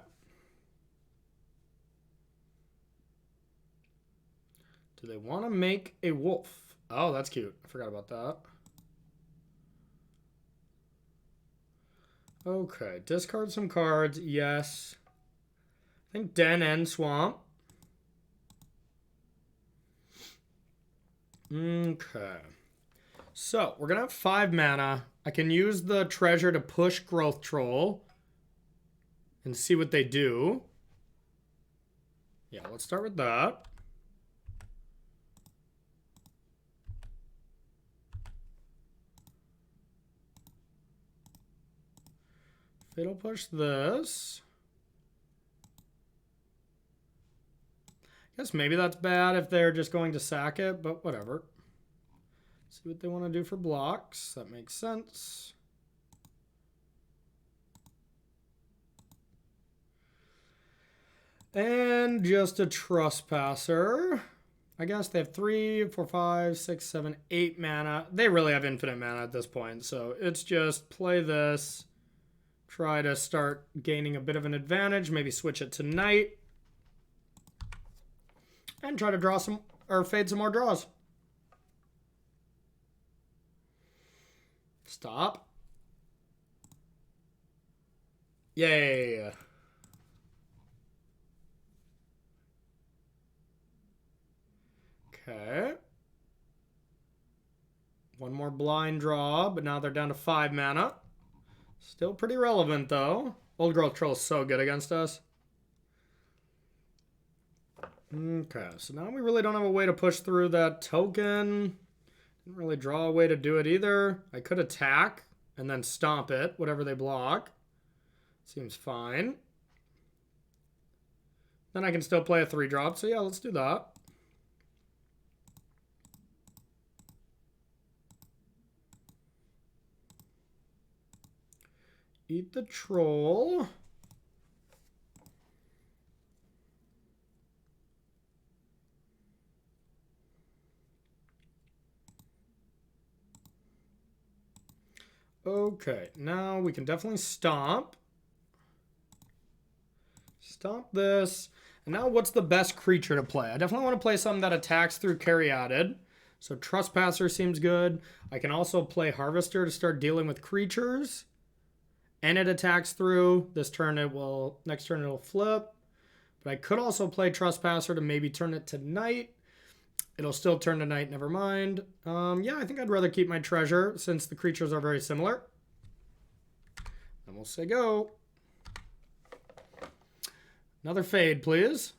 Speaker 1: Do they want to make a wolf? Oh, that's cute. I forgot about that. Okay. Discard some cards. Yes. I think Den and Swamp. Okay. So, we're going to have 5 mana. I can use the treasure to push Growth Troll and see what they do. Yeah, let's start with that. Fatal Push this. Guess maybe that's bad if they're just going to sack it, but whatever. See what they want to do for blocks. That makes sense. And just a Trespasser. I guess they have 3, 4, 5, 6, 7, 8 mana. They really have infinite mana at this point. So it's just play this. Try to start gaining a bit of an advantage. Maybe switch it to Night. And try to draw some, or fade some more draws. Stop. Yay. Okay. One more blind draw, but now they're down to 5 mana. Still pretty relevant, though. Old Growth Troll is so good against us. Okay, so now we really don't have a way to push through that token. Didn't really draw a way to do it either. I could attack and then stomp it, whatever they block. Seems fine. Then I can still play a 3-drop, so yeah, let's do that. Eat the troll. Okay, now we can definitely stomp. Stomp this. And now what's the best creature to play? I definitely want to play something that attacks through Caryatid. So Trespasser seems good. I can also play Harvester to start dealing with creatures. And it attacks through. This turn it will, next turn it'll flip. But I could also play Trespasser to maybe turn it to Night. It'll still turn to Night, never mind. Yeah, I think I'd rather keep my treasure since the creatures are very similar. And we'll say go. Another fade, please.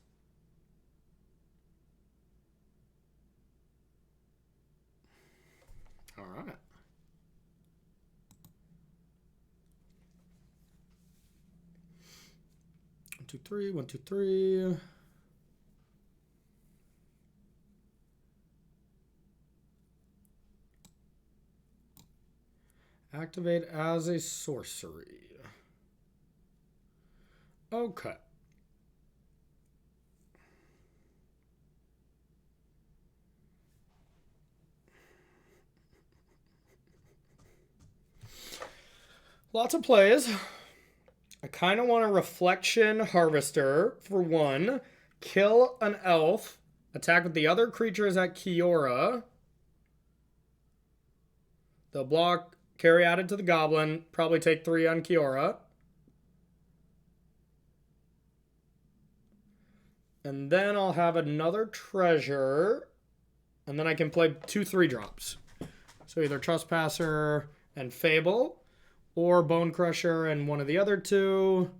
Speaker 1: All right. 1, 2, 3, 1, 2, 3. Activate as a sorcery. Okay. Lots of plays. I kind of want a Reflection Harvester for 1. kill an elf, attack with the other creatures at Kiora. They'll block, carry added to the goblin, probably take 3 on Kiora. And then I'll have another treasure, and then I can play 2 3-drops. So either Trespasser and Fable, or Bone Crusher and one of the other 2.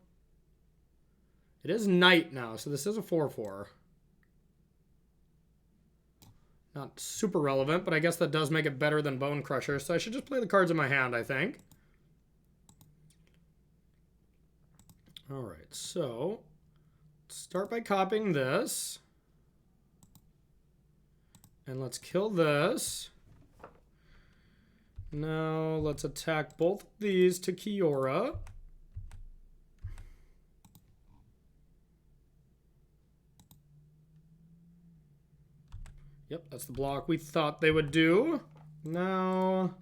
Speaker 1: It is night now, so this is a 4/4. Not super relevant, but I guess that does make it better than Bone Crusher, so I should just play the cards in my hand, I think. Alright, so let's start by copying this. And let's kill this. Now let's attack both of these to Kiora. Yep, that's the block we thought they would do. Now,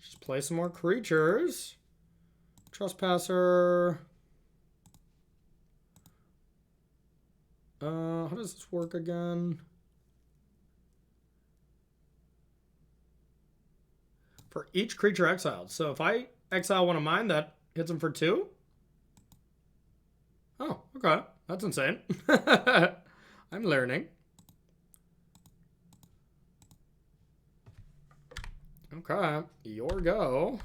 Speaker 1: just play some more creatures. Trespasser. How does this work again? For each creature exiled. So if I exile one of mine, that hits him for 2? Oh, okay. That's insane. I'm learning. Okay, your go.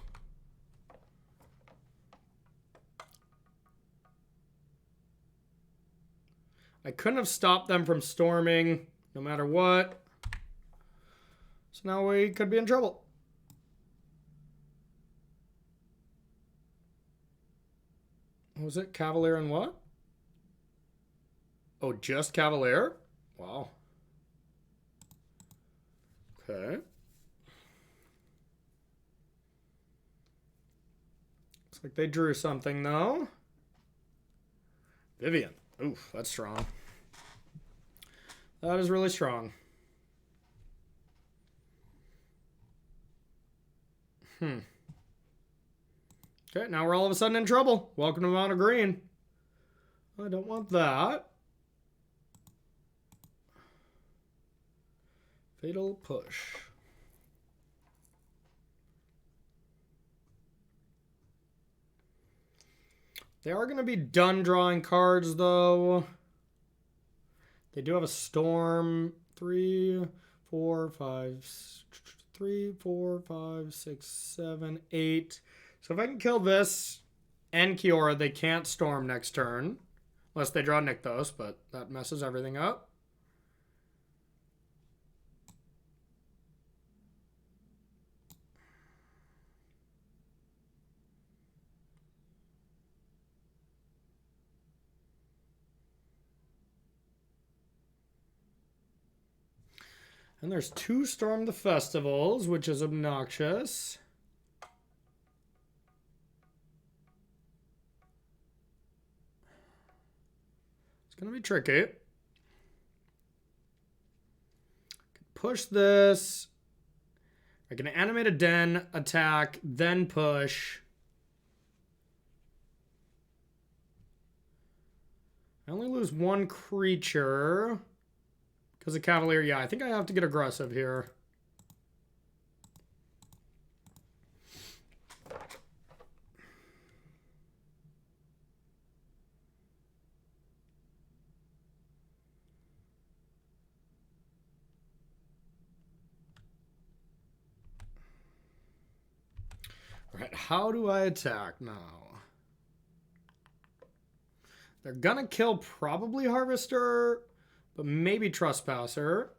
Speaker 1: I couldn't have stopped them from storming no matter what. So now we could be in trouble. What was it? Cavalier and what? Oh, just Cavalier? Wow. Okay. Looks like they drew something, though. Vivian. Oof, that's strong. That is really strong. Okay, now we're all of a sudden in trouble. Welcome to Mono Green. I don't want that. Fatal Push. They are going to be done drawing cards, though. They do have a Storm. 3, 4, 5, 3, 4, 5, 6, 7, 8. So if I can kill this and Kiora, they can't Storm next turn. Unless they draw Rakdos, but that messes everything up. And there's 2 Storm the Festivals, which is obnoxious. It's going to be tricky. Push this. I can animate a den, attack, then push. I only lose 1 creature. Because of Cavalier, yeah, I think I have to get aggressive here. All right, how do I attack now? They're gonna kill probably Harvester, but maybe Trespasser.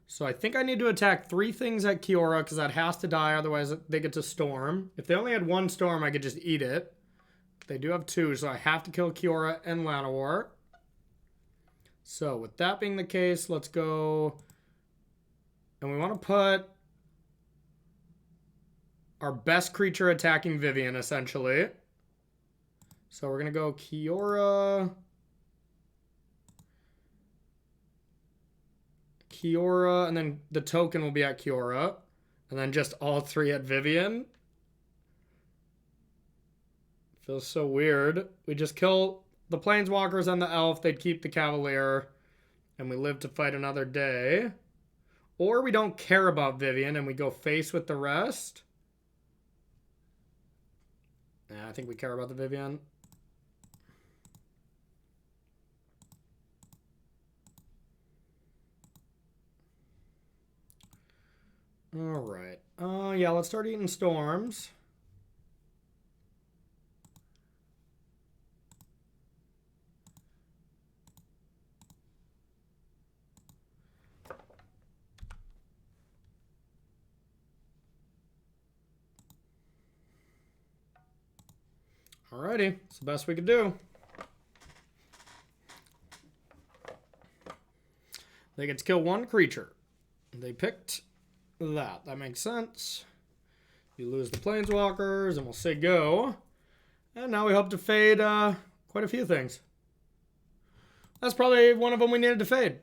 Speaker 1: So I think I need to attack 3 things at Kiora because that has to die, otherwise they get to Storm. If they only had 1 Storm, I could just eat it. They do have 2, so I have to kill Kiora and Llanowar. So with that being the case, let's go. And we want to put our best creature attacking Vivian, essentially. So we're going to go Kiora. Kiora, and then the token will be at Kiora. And then just all 3 at Vivian. Feels so weird. We just kill the Planeswalkers and the Elf, they'd keep the Cavalier, and we live to fight another day. Or we don't care about Vivian, and we go face with the rest. Yeah, I think we care about the Vivian. Alright. Yeah, let's start eating storms. Alrighty, it's the best we could do. They get to kill one creature. They picked that. That makes sense. You lose the Planeswalkers, and we'll say go. And now we hope to fade quite a few things. That's probably one of them we needed to fade.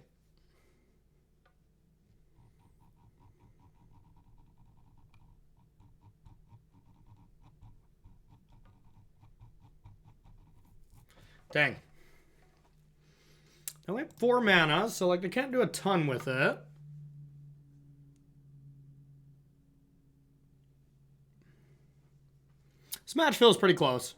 Speaker 1: Dang. I only have 4 mana, so like they can't do a ton with it. This match feels pretty close.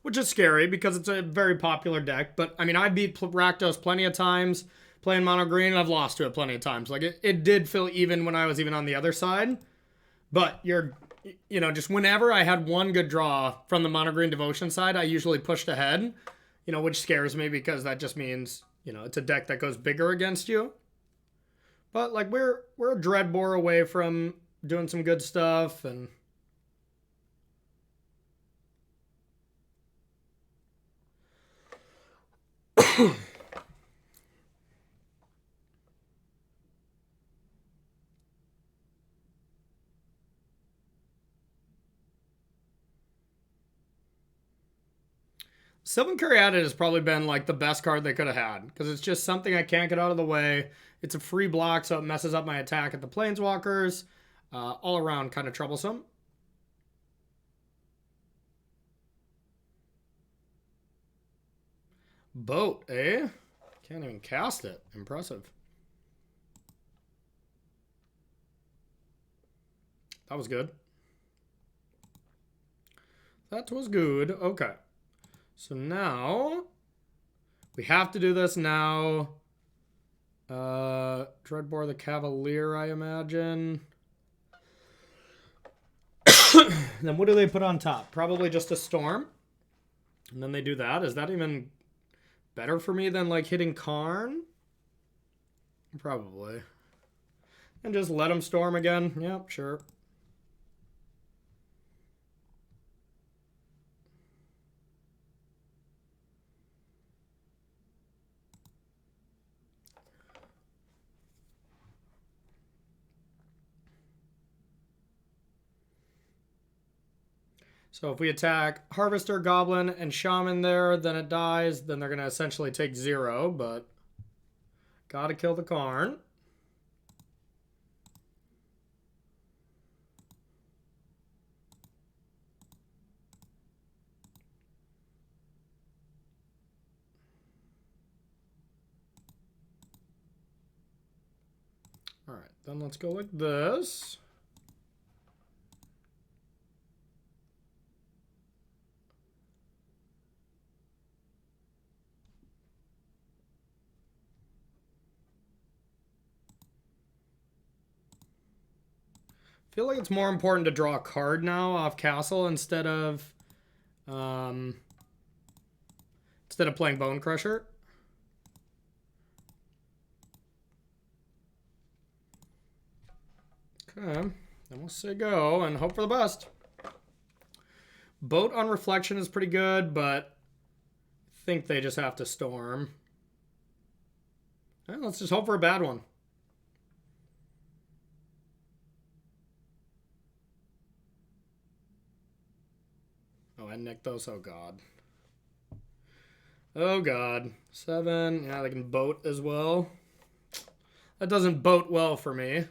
Speaker 1: Which is scary because it's a very popular deck. But, I mean, I beat Rakdos plenty of times playing mono green, and I've lost to it plenty of times. Like, it did feel even when I was even on the other side. But you know, just whenever I had one good draw from the mono green devotion side, I usually pushed ahead. You know, which scares me because that just means, you know, it's a deck that goes bigger against you. But, like, we're a Dreadbore away from doing some good stuff, and... Sylvan Caryatid has probably been like the best card they could have had because it's just something I can't get out of the way. It's a free block, so it messes up my attack at the Planeswalkers. All around kind of troublesome. Boat, eh? Can't even cast it. Impressive. That was good. That was good. Okay. So now we have to do this now. Dreadbore the Cavalier, I imagine. Then what do they put on top? Probably just a Storm. And then they do that. Is that even better for me than like hitting Karn? Probably. And just let them Storm again. Yep, sure. So if we attack Harvester, Goblin, and Shaman there, then it dies. Then they're going to essentially take 0, but gotta kill the Karn. All right, then let's go like this. I feel like it's more important to draw a card now off Castle instead of playing Bone Crusher. Okay, then we'll say go and hope for the best. Boat on Reflection is pretty good, but I think they just have to Storm. Right, let's just hope for a bad one. Oh, and Rakdos. Oh, God. Oh, God. 7. Yeah, they can boat as well. That doesn't boat well for me.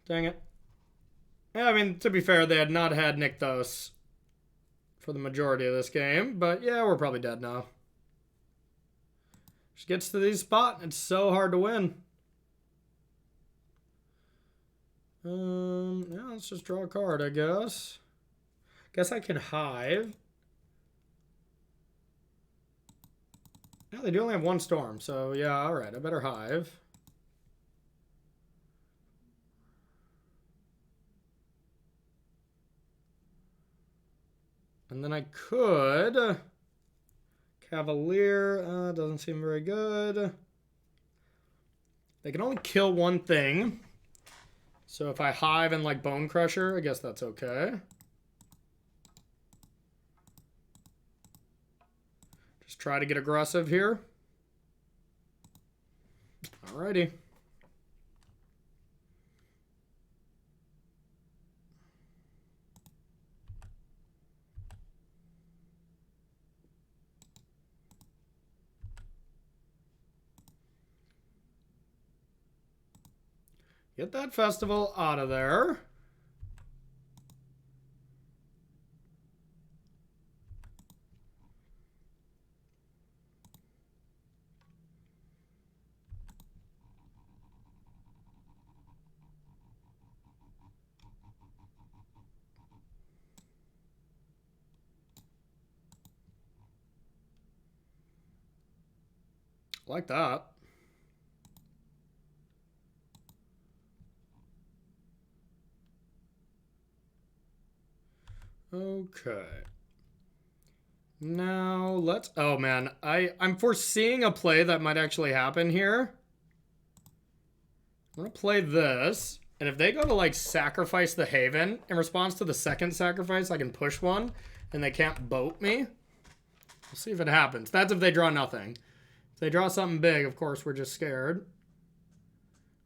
Speaker 1: Dang it. Yeah, I mean, to be fair, they had not had Rakdos for the majority of this game, but yeah, we're probably dead now. Just gets to these spots, it's so hard to win. Yeah, let's just draw a card, I guess. Guess I can hive. Yeah, they do only have one storm, so yeah, alright, I better hive. And then I could Cavalier, doesn't seem very good. They can only kill one thing. So if I hive and like Bone Crusher, I guess that's okay. Just try to get aggressive here. Alrighty. Get that festival out of there. Like that. Okay. Now let's... Oh man, I'm foreseeing a play that might actually happen here. I'm gonna play this. And if they go to like sacrifice the Haven, in response to the second sacrifice, I can push one. And they can't boat me. We'll see if it happens. That's if they draw nothing. If they draw something big, of course, we're just scared.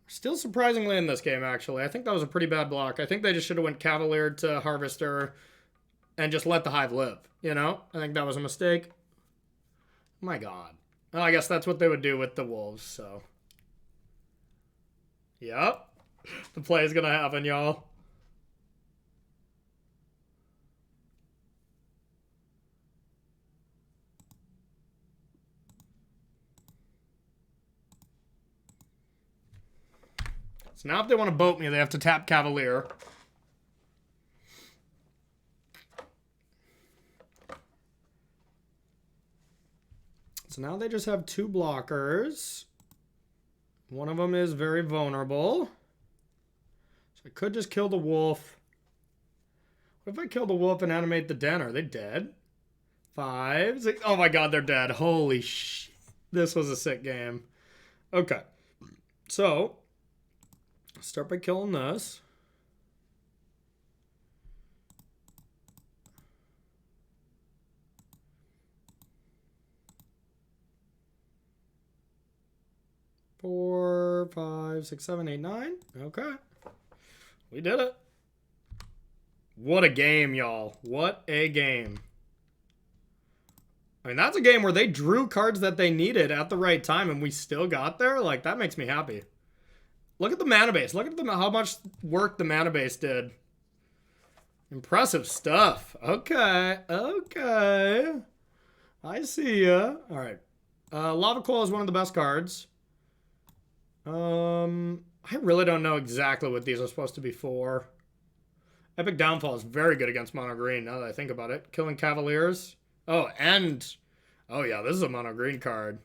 Speaker 1: Still surprisingly in this game, actually. I think that was a pretty bad block. I think they just should have went Cavalier to Harvester and just let the Hive live, you know? I think that was a mistake. My god. Well, I guess that's what they would do with the Wolves, so. Yep. The play is gonna happen, y'all. So now if they want to boat me, they have to tap Cavalier. So now they just have two blockers. One of them is very vulnerable. So I could just kill the wolf. What if I kill the wolf and animate the den? Are they dead? 5, 6. Oh my god, they're dead. Holy shit. This was a sick game. Okay. So, start by killing this. Four, 5, 6, 7, 8, 9. Okay. We did it. What a game, y'all. What a game. I mean, that's a game where they drew cards that they needed at the right time and we still got there. Like, that makes me happy. Look at the mana base. Look at how much work the mana base did. Impressive stuff. Okay. Okay. I see ya. All right. Lava Coil is one of the best cards. I really don't know exactly what these are supposed to be for. Epic Downfall is very good against mono green now that I think about it. Killing Cavaliers. Oh, and... Oh, yeah, this is a mono green card.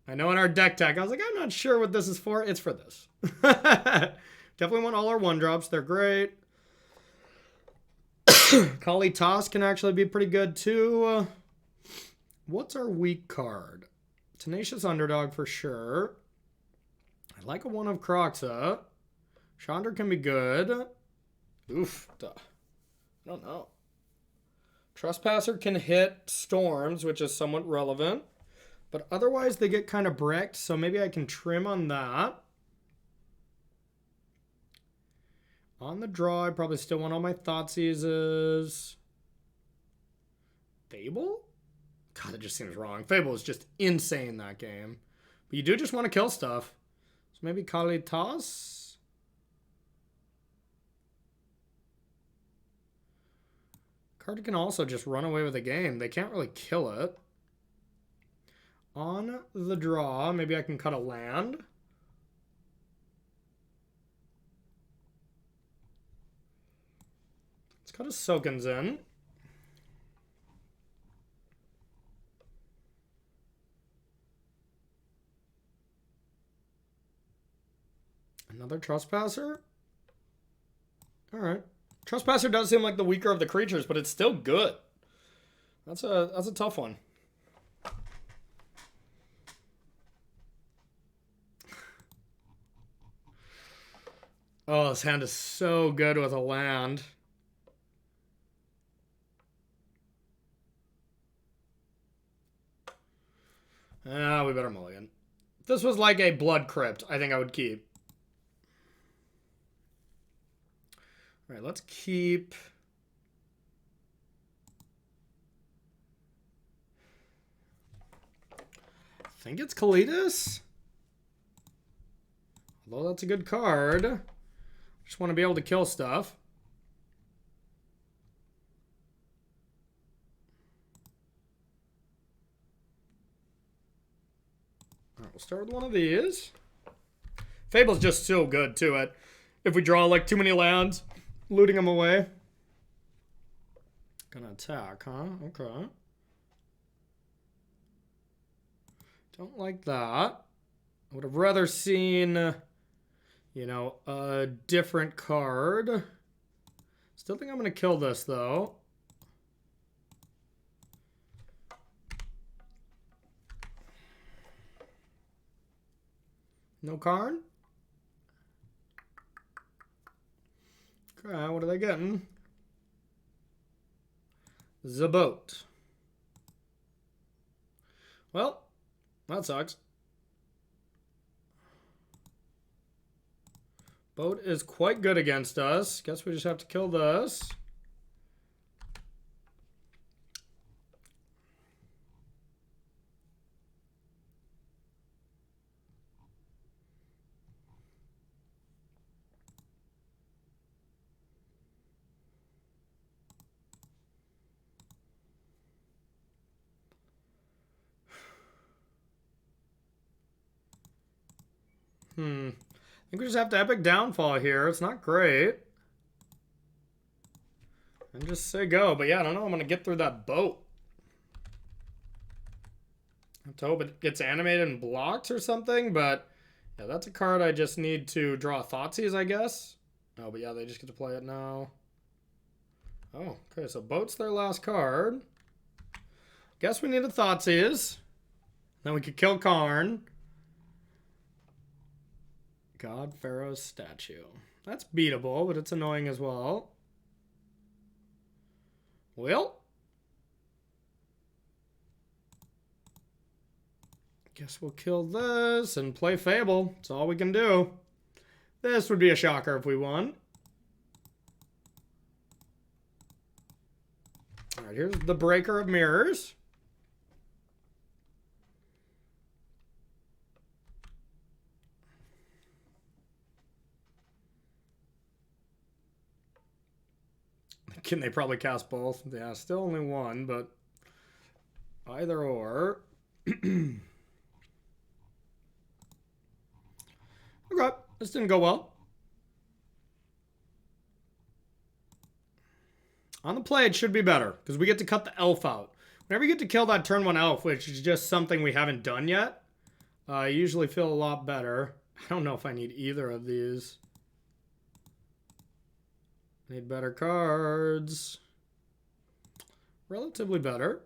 Speaker 1: I know in our deck tech, I was like, I'm not sure what this is for. It's for this. Definitely want all our 1-drops. They're great. Kali Toss can actually be pretty good, too. What's our weak card? Tenacious Underdog for sure. I like a 1 of Croxa. Chandra can be good. Oof. I don't know. Trespasser can hit Storms, which is somewhat relevant. But otherwise, they get kind of bricked, so maybe I can trim on that. On the draw, I probably still want all my Thoughtseize. Fable? God, that just seems wrong. Fable is just insane, that game. But you do just want to kill stuff. So maybe Kalitas? Card can also just run away with the game. They can't really kill it. On the draw, maybe I can cut a land. Let's cut a Soken's in. Another Trespasser? Alright. Trespasser does seem like the weaker of the creatures, but it's still good. That's a tough one. Oh, this hand is so good with a land. Ah, we better mulligan. If this was like a Blood Crypt, I think I would keep. All right, let's keep. I think it's Kalitas. Although that's a good card. Just want to be able to kill stuff. All right, we'll start with one of these. Fable's just so good too. If we draw like too many lands, looting them away. Gonna attack, huh? Okay. Don't like that. I would have rather seen, you know, a different card. Still think I'm gonna kill this though. No card? Okay, what are they getting? The boat. Well, that sucks. Boat is quite good against us. Guess we just have to kill this. I think we just have to Epic Downfall here. It's not great. And just say go. But yeah, I don't know. I'm going to get through that boat. I have to hope it gets animated and blocked or something. But yeah, that's a card I just need to draw Thoughtseize, I guess. Oh, but yeah, they just get to play it now. Oh, okay. So boat's their last card. Guess we need a Thoughtseize. Then we could kill Karn. God Pharaoh's statue. That's beatable, but it's annoying as well. Well, guess we'll kill this and play Fable. That's all we can do. This would be a shocker if we won. All right, here's the Breaker of Mirrors. Can they probably cast both? Yeah, still only one, but either or. Okay, this didn't go well. On the play, it should be better, because we get to cut the elf out. Whenever you get to kill that turn 1 elf, which is just something we haven't done yet, I usually feel a lot better. I don't know if I need either of these. Need better cards. Relatively better.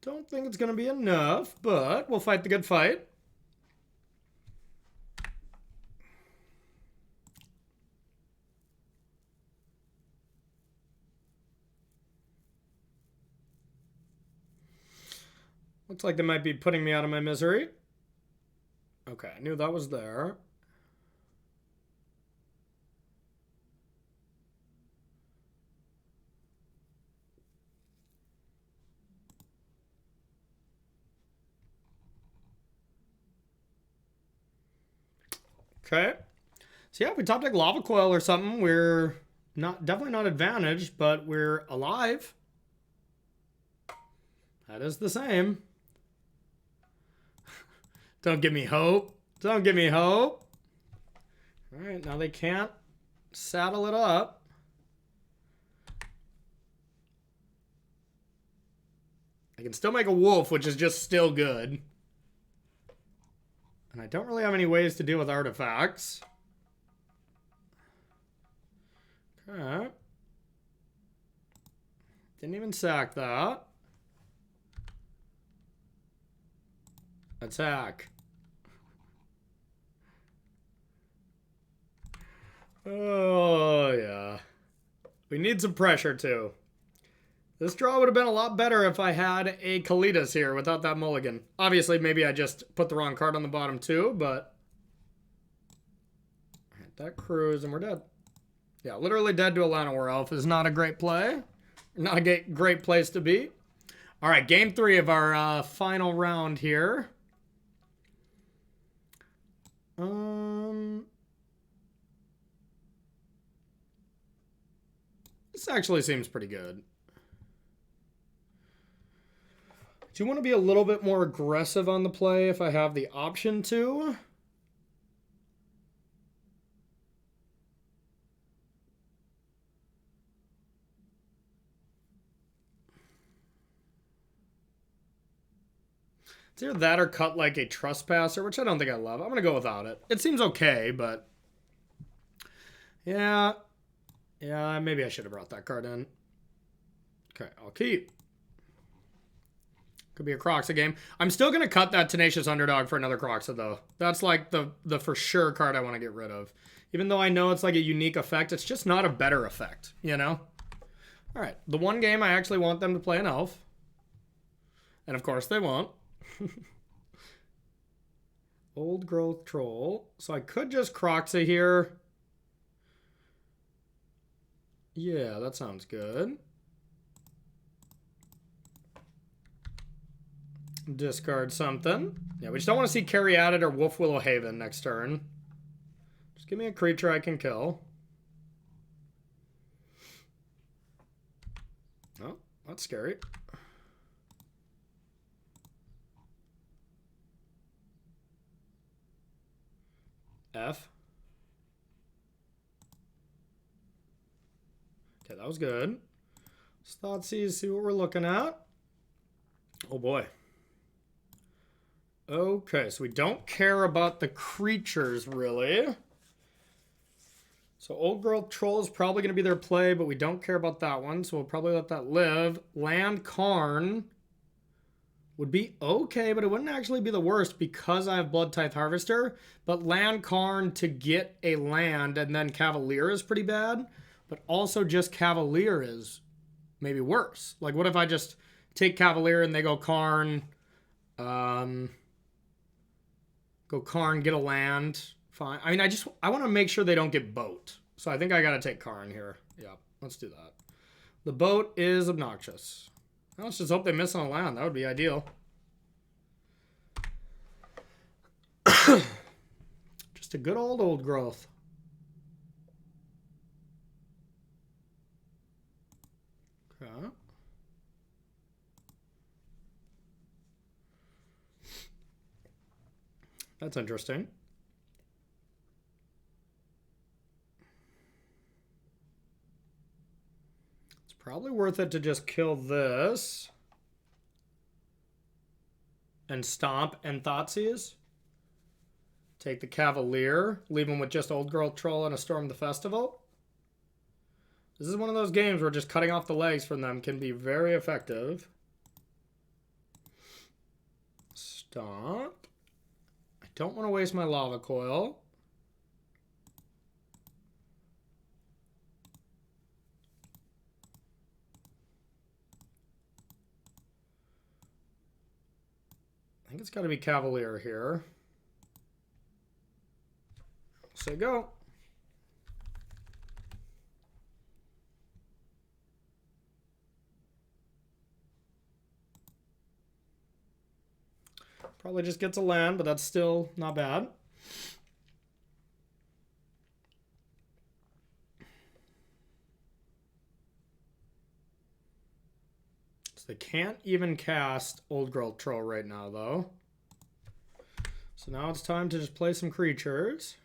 Speaker 1: Don't think it's going to be enough, but we'll fight the good fight. Looks like they might be putting me out of my misery. Okay, I knew that was there. Okay. So yeah, if we top deck Lava Coil or something, we're definitely not advantaged, but we're alive. That is the same. Don't give me hope. Don't give me hope. All right, now they can't saddle it up. I can still make a wolf, which is just still good. And I don't really have any ways to deal with artifacts. Okay. Didn't even sack that. Attack. Oh, yeah. We need some pressure, too. This draw would have been a lot better if I had a Kalitas here without that mulligan. Obviously, maybe I just put the wrong card on the bottom, too, but... Hit that cruise, and we're dead. Yeah, literally dead to a Llanowar Elf is not a great play. Not a great place to be. All right, game 3 of our final round here. This actually seems pretty good. Do you want to be a little bit more aggressive on the play if I have the option to? It's either that or cut like a Trespasser, which I don't think I love. I'm going to go without it. It seems okay, but... Yeah, maybe I should have brought that card in. Okay, I'll keep. Could be a Croxa game. I'm still going to cut that Tenacious Underdog for another Croxa, though. That's like the for sure card I want to get rid of. Even though I know it's like a unique effect, it's just not a better effect, you know? All right, the one game I actually want them to play an elf. And of course they won't. Old Growth Troll. So I could just Croxa here. Yeah, that sounds good. Discard something. Yeah, we just don't want to see Caryatid or Wolf Willow Haven next turn. Just give me a creature I can kill. Oh, that's scary. F. Okay, that was good. Let's Thoughtseize, see what we're looking at. Oh boy. Okay, so we don't care about the creatures, really. So Old Growth Troll is probably going to be their play, but we don't care about that one, so we'll probably let that live. Land Karn would be okay, but it wouldn't actually be the worst because I have Blood Tithe Harvester. But Land Karn to get a land and then Cavalier is pretty bad, but also just Cavalier is maybe worse. Like, what if I just take Cavalier and they go Karn... Go Karn, get a land. Fine. I mean, I want to make sure they don't get boat. So I think I got to take Karn here. Yeah, let's do that. The boat is obnoxious. Well, let's just hope they miss on a land. That would be ideal. Just a good old growth. Okay. That's interesting. It's probably worth it to just kill this. And stomp and Thoughtseize. Take the Cavalier. Leave him with just Old Growth Troll and a Storm the Festival. This is one of those games where just cutting off the legs from them can be very effective. Stomp. I don't want to waste my Lava Coil. I think it's got to be Cavalier here. Say go. Probably just gets a land, but that's still not bad. So they can't even cast Old Growth Troll right now, though. So now it's time to just play some creatures.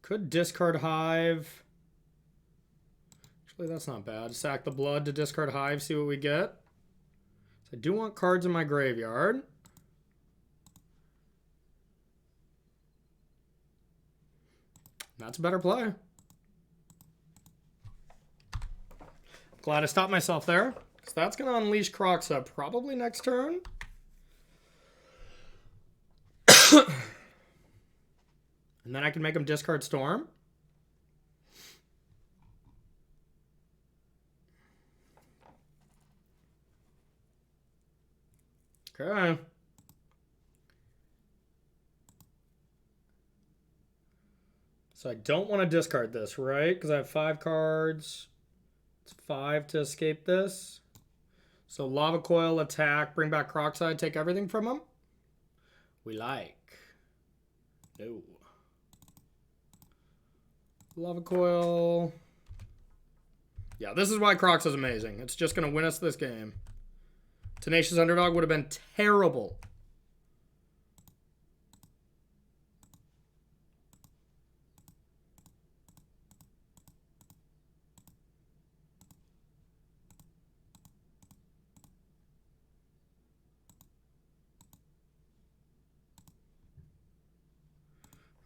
Speaker 1: Could discard Hive. Actually, that's not bad. Sack the Blood to discard Hive, see what we get. So I do want cards in my graveyard. That's a better play. Glad I stopped myself there, because that's going to unleash Kroxa probably next turn. And then I can make him discard Storm. Okay. So I don't want to discard this, right? Because I have 5 cards. It's 5 to escape this. So Lava Coil, attack, bring back Kroxa, take everything from him. We like. No. Lava Coil. Yeah, this is why Kroxa is amazing. It's just going to win us this game. Tenacious Underdog would have been terrible.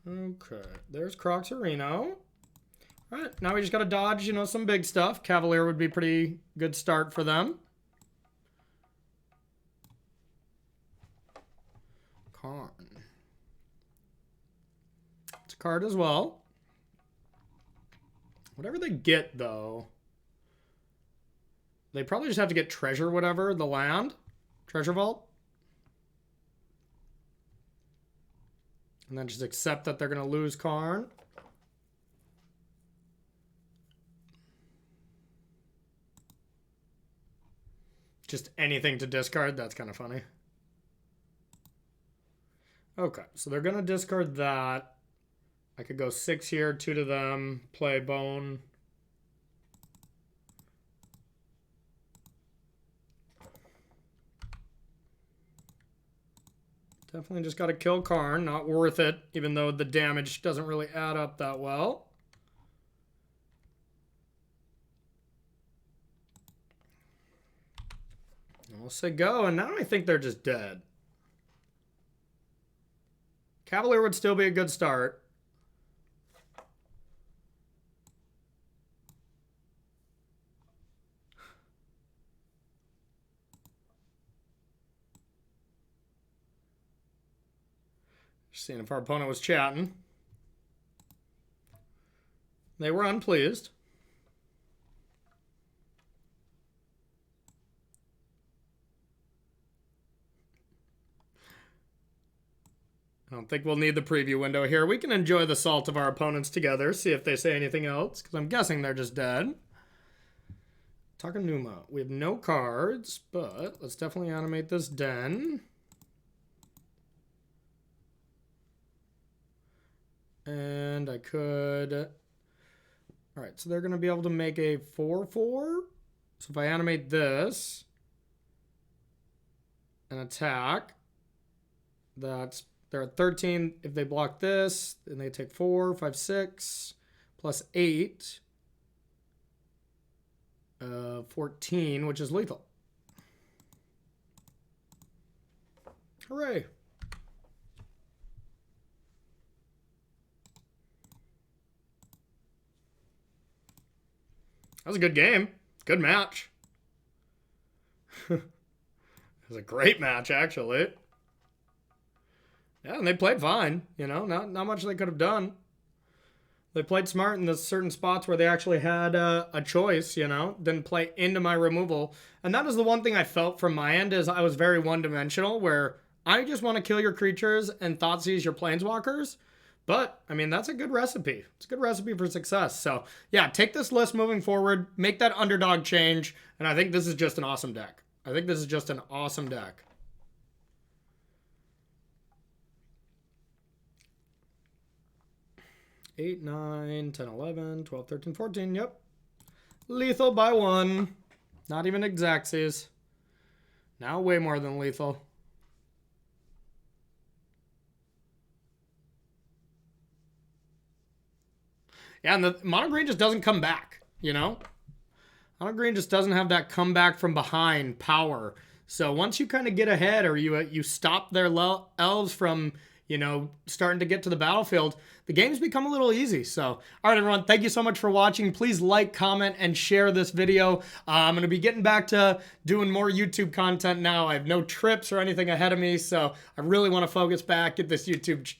Speaker 1: Okay, there's Kroxarino. All right, now we just got to dodge, you know, some big stuff. Cavalier would be pretty good start for them. Karn. It's a card as well. Whatever they get, though, they probably just have to get Treasure whatever, the land. Treasure Vault. And then just accept that they're going to lose Karn. Just anything to discard. That's kind of funny. Okay, so they're going to discard that. I could go 6 here, 2 to them, play Bone. Definitely just got to kill Karn. Not worth it, even though the damage doesn't really add up that well. I'll say go, and now I think they're just dead. Cavalier would still be a good start. Just seeing if our opponent was chatting. They were unpleased. I don't think we'll need the preview window here. We can enjoy the salt of our opponents together, see if they say anything else, because I'm guessing they're just dead. Takanuma. We have no cards, but let's definitely animate this den. And I could... All right, so they're going to be able to make a 4/4. So if I animate this and attack, that's... They're at 13. If they block this, then they take 4, 5, 6, plus 8. 14, which is lethal. Hooray. That was a good game. Good match. It was a great match, actually. Yeah, and they played fine. You know, not much they could have done. They played smart in the certain spots where they actually had a choice, you know. Didn't play into my removal. And that is the one thing I felt from my end is I was very one-dimensional, where I just want to kill your creatures and Thoughtseize your planeswalkers. But, I mean, that's a good recipe. It's a good recipe for success. So, yeah, take this list moving forward. Make that underdog change. And I think this is just an awesome deck. I think this is just an awesome deck. 8, 9, 10, 11, 12, 13, 14. Yep. Lethal by 1. Not even exactsies. Now way more than lethal. Yeah, and the mono green just doesn't come back, you know? Mono green just doesn't have that comeback from behind power. So once you kind of get ahead, or you stop their elves from, you know, starting to get to the battlefield, the games become a little easy. So, all right, everyone, thank you so much for watching. Please like, comment, and share this video. I'm going to be getting back to doing more YouTube content now. I have no trips or anything ahead of me, so I really want to focus back, get this YouTube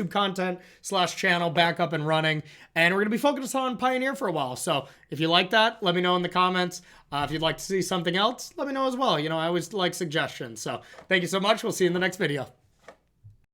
Speaker 1: content / channel back up and running, and we're going to be focused on Pioneer for a while. So if you like that, let me know in the comments. If you'd like to see something else, let me know as well. You know, I always like suggestions. So thank you so much. We'll see you in the next video.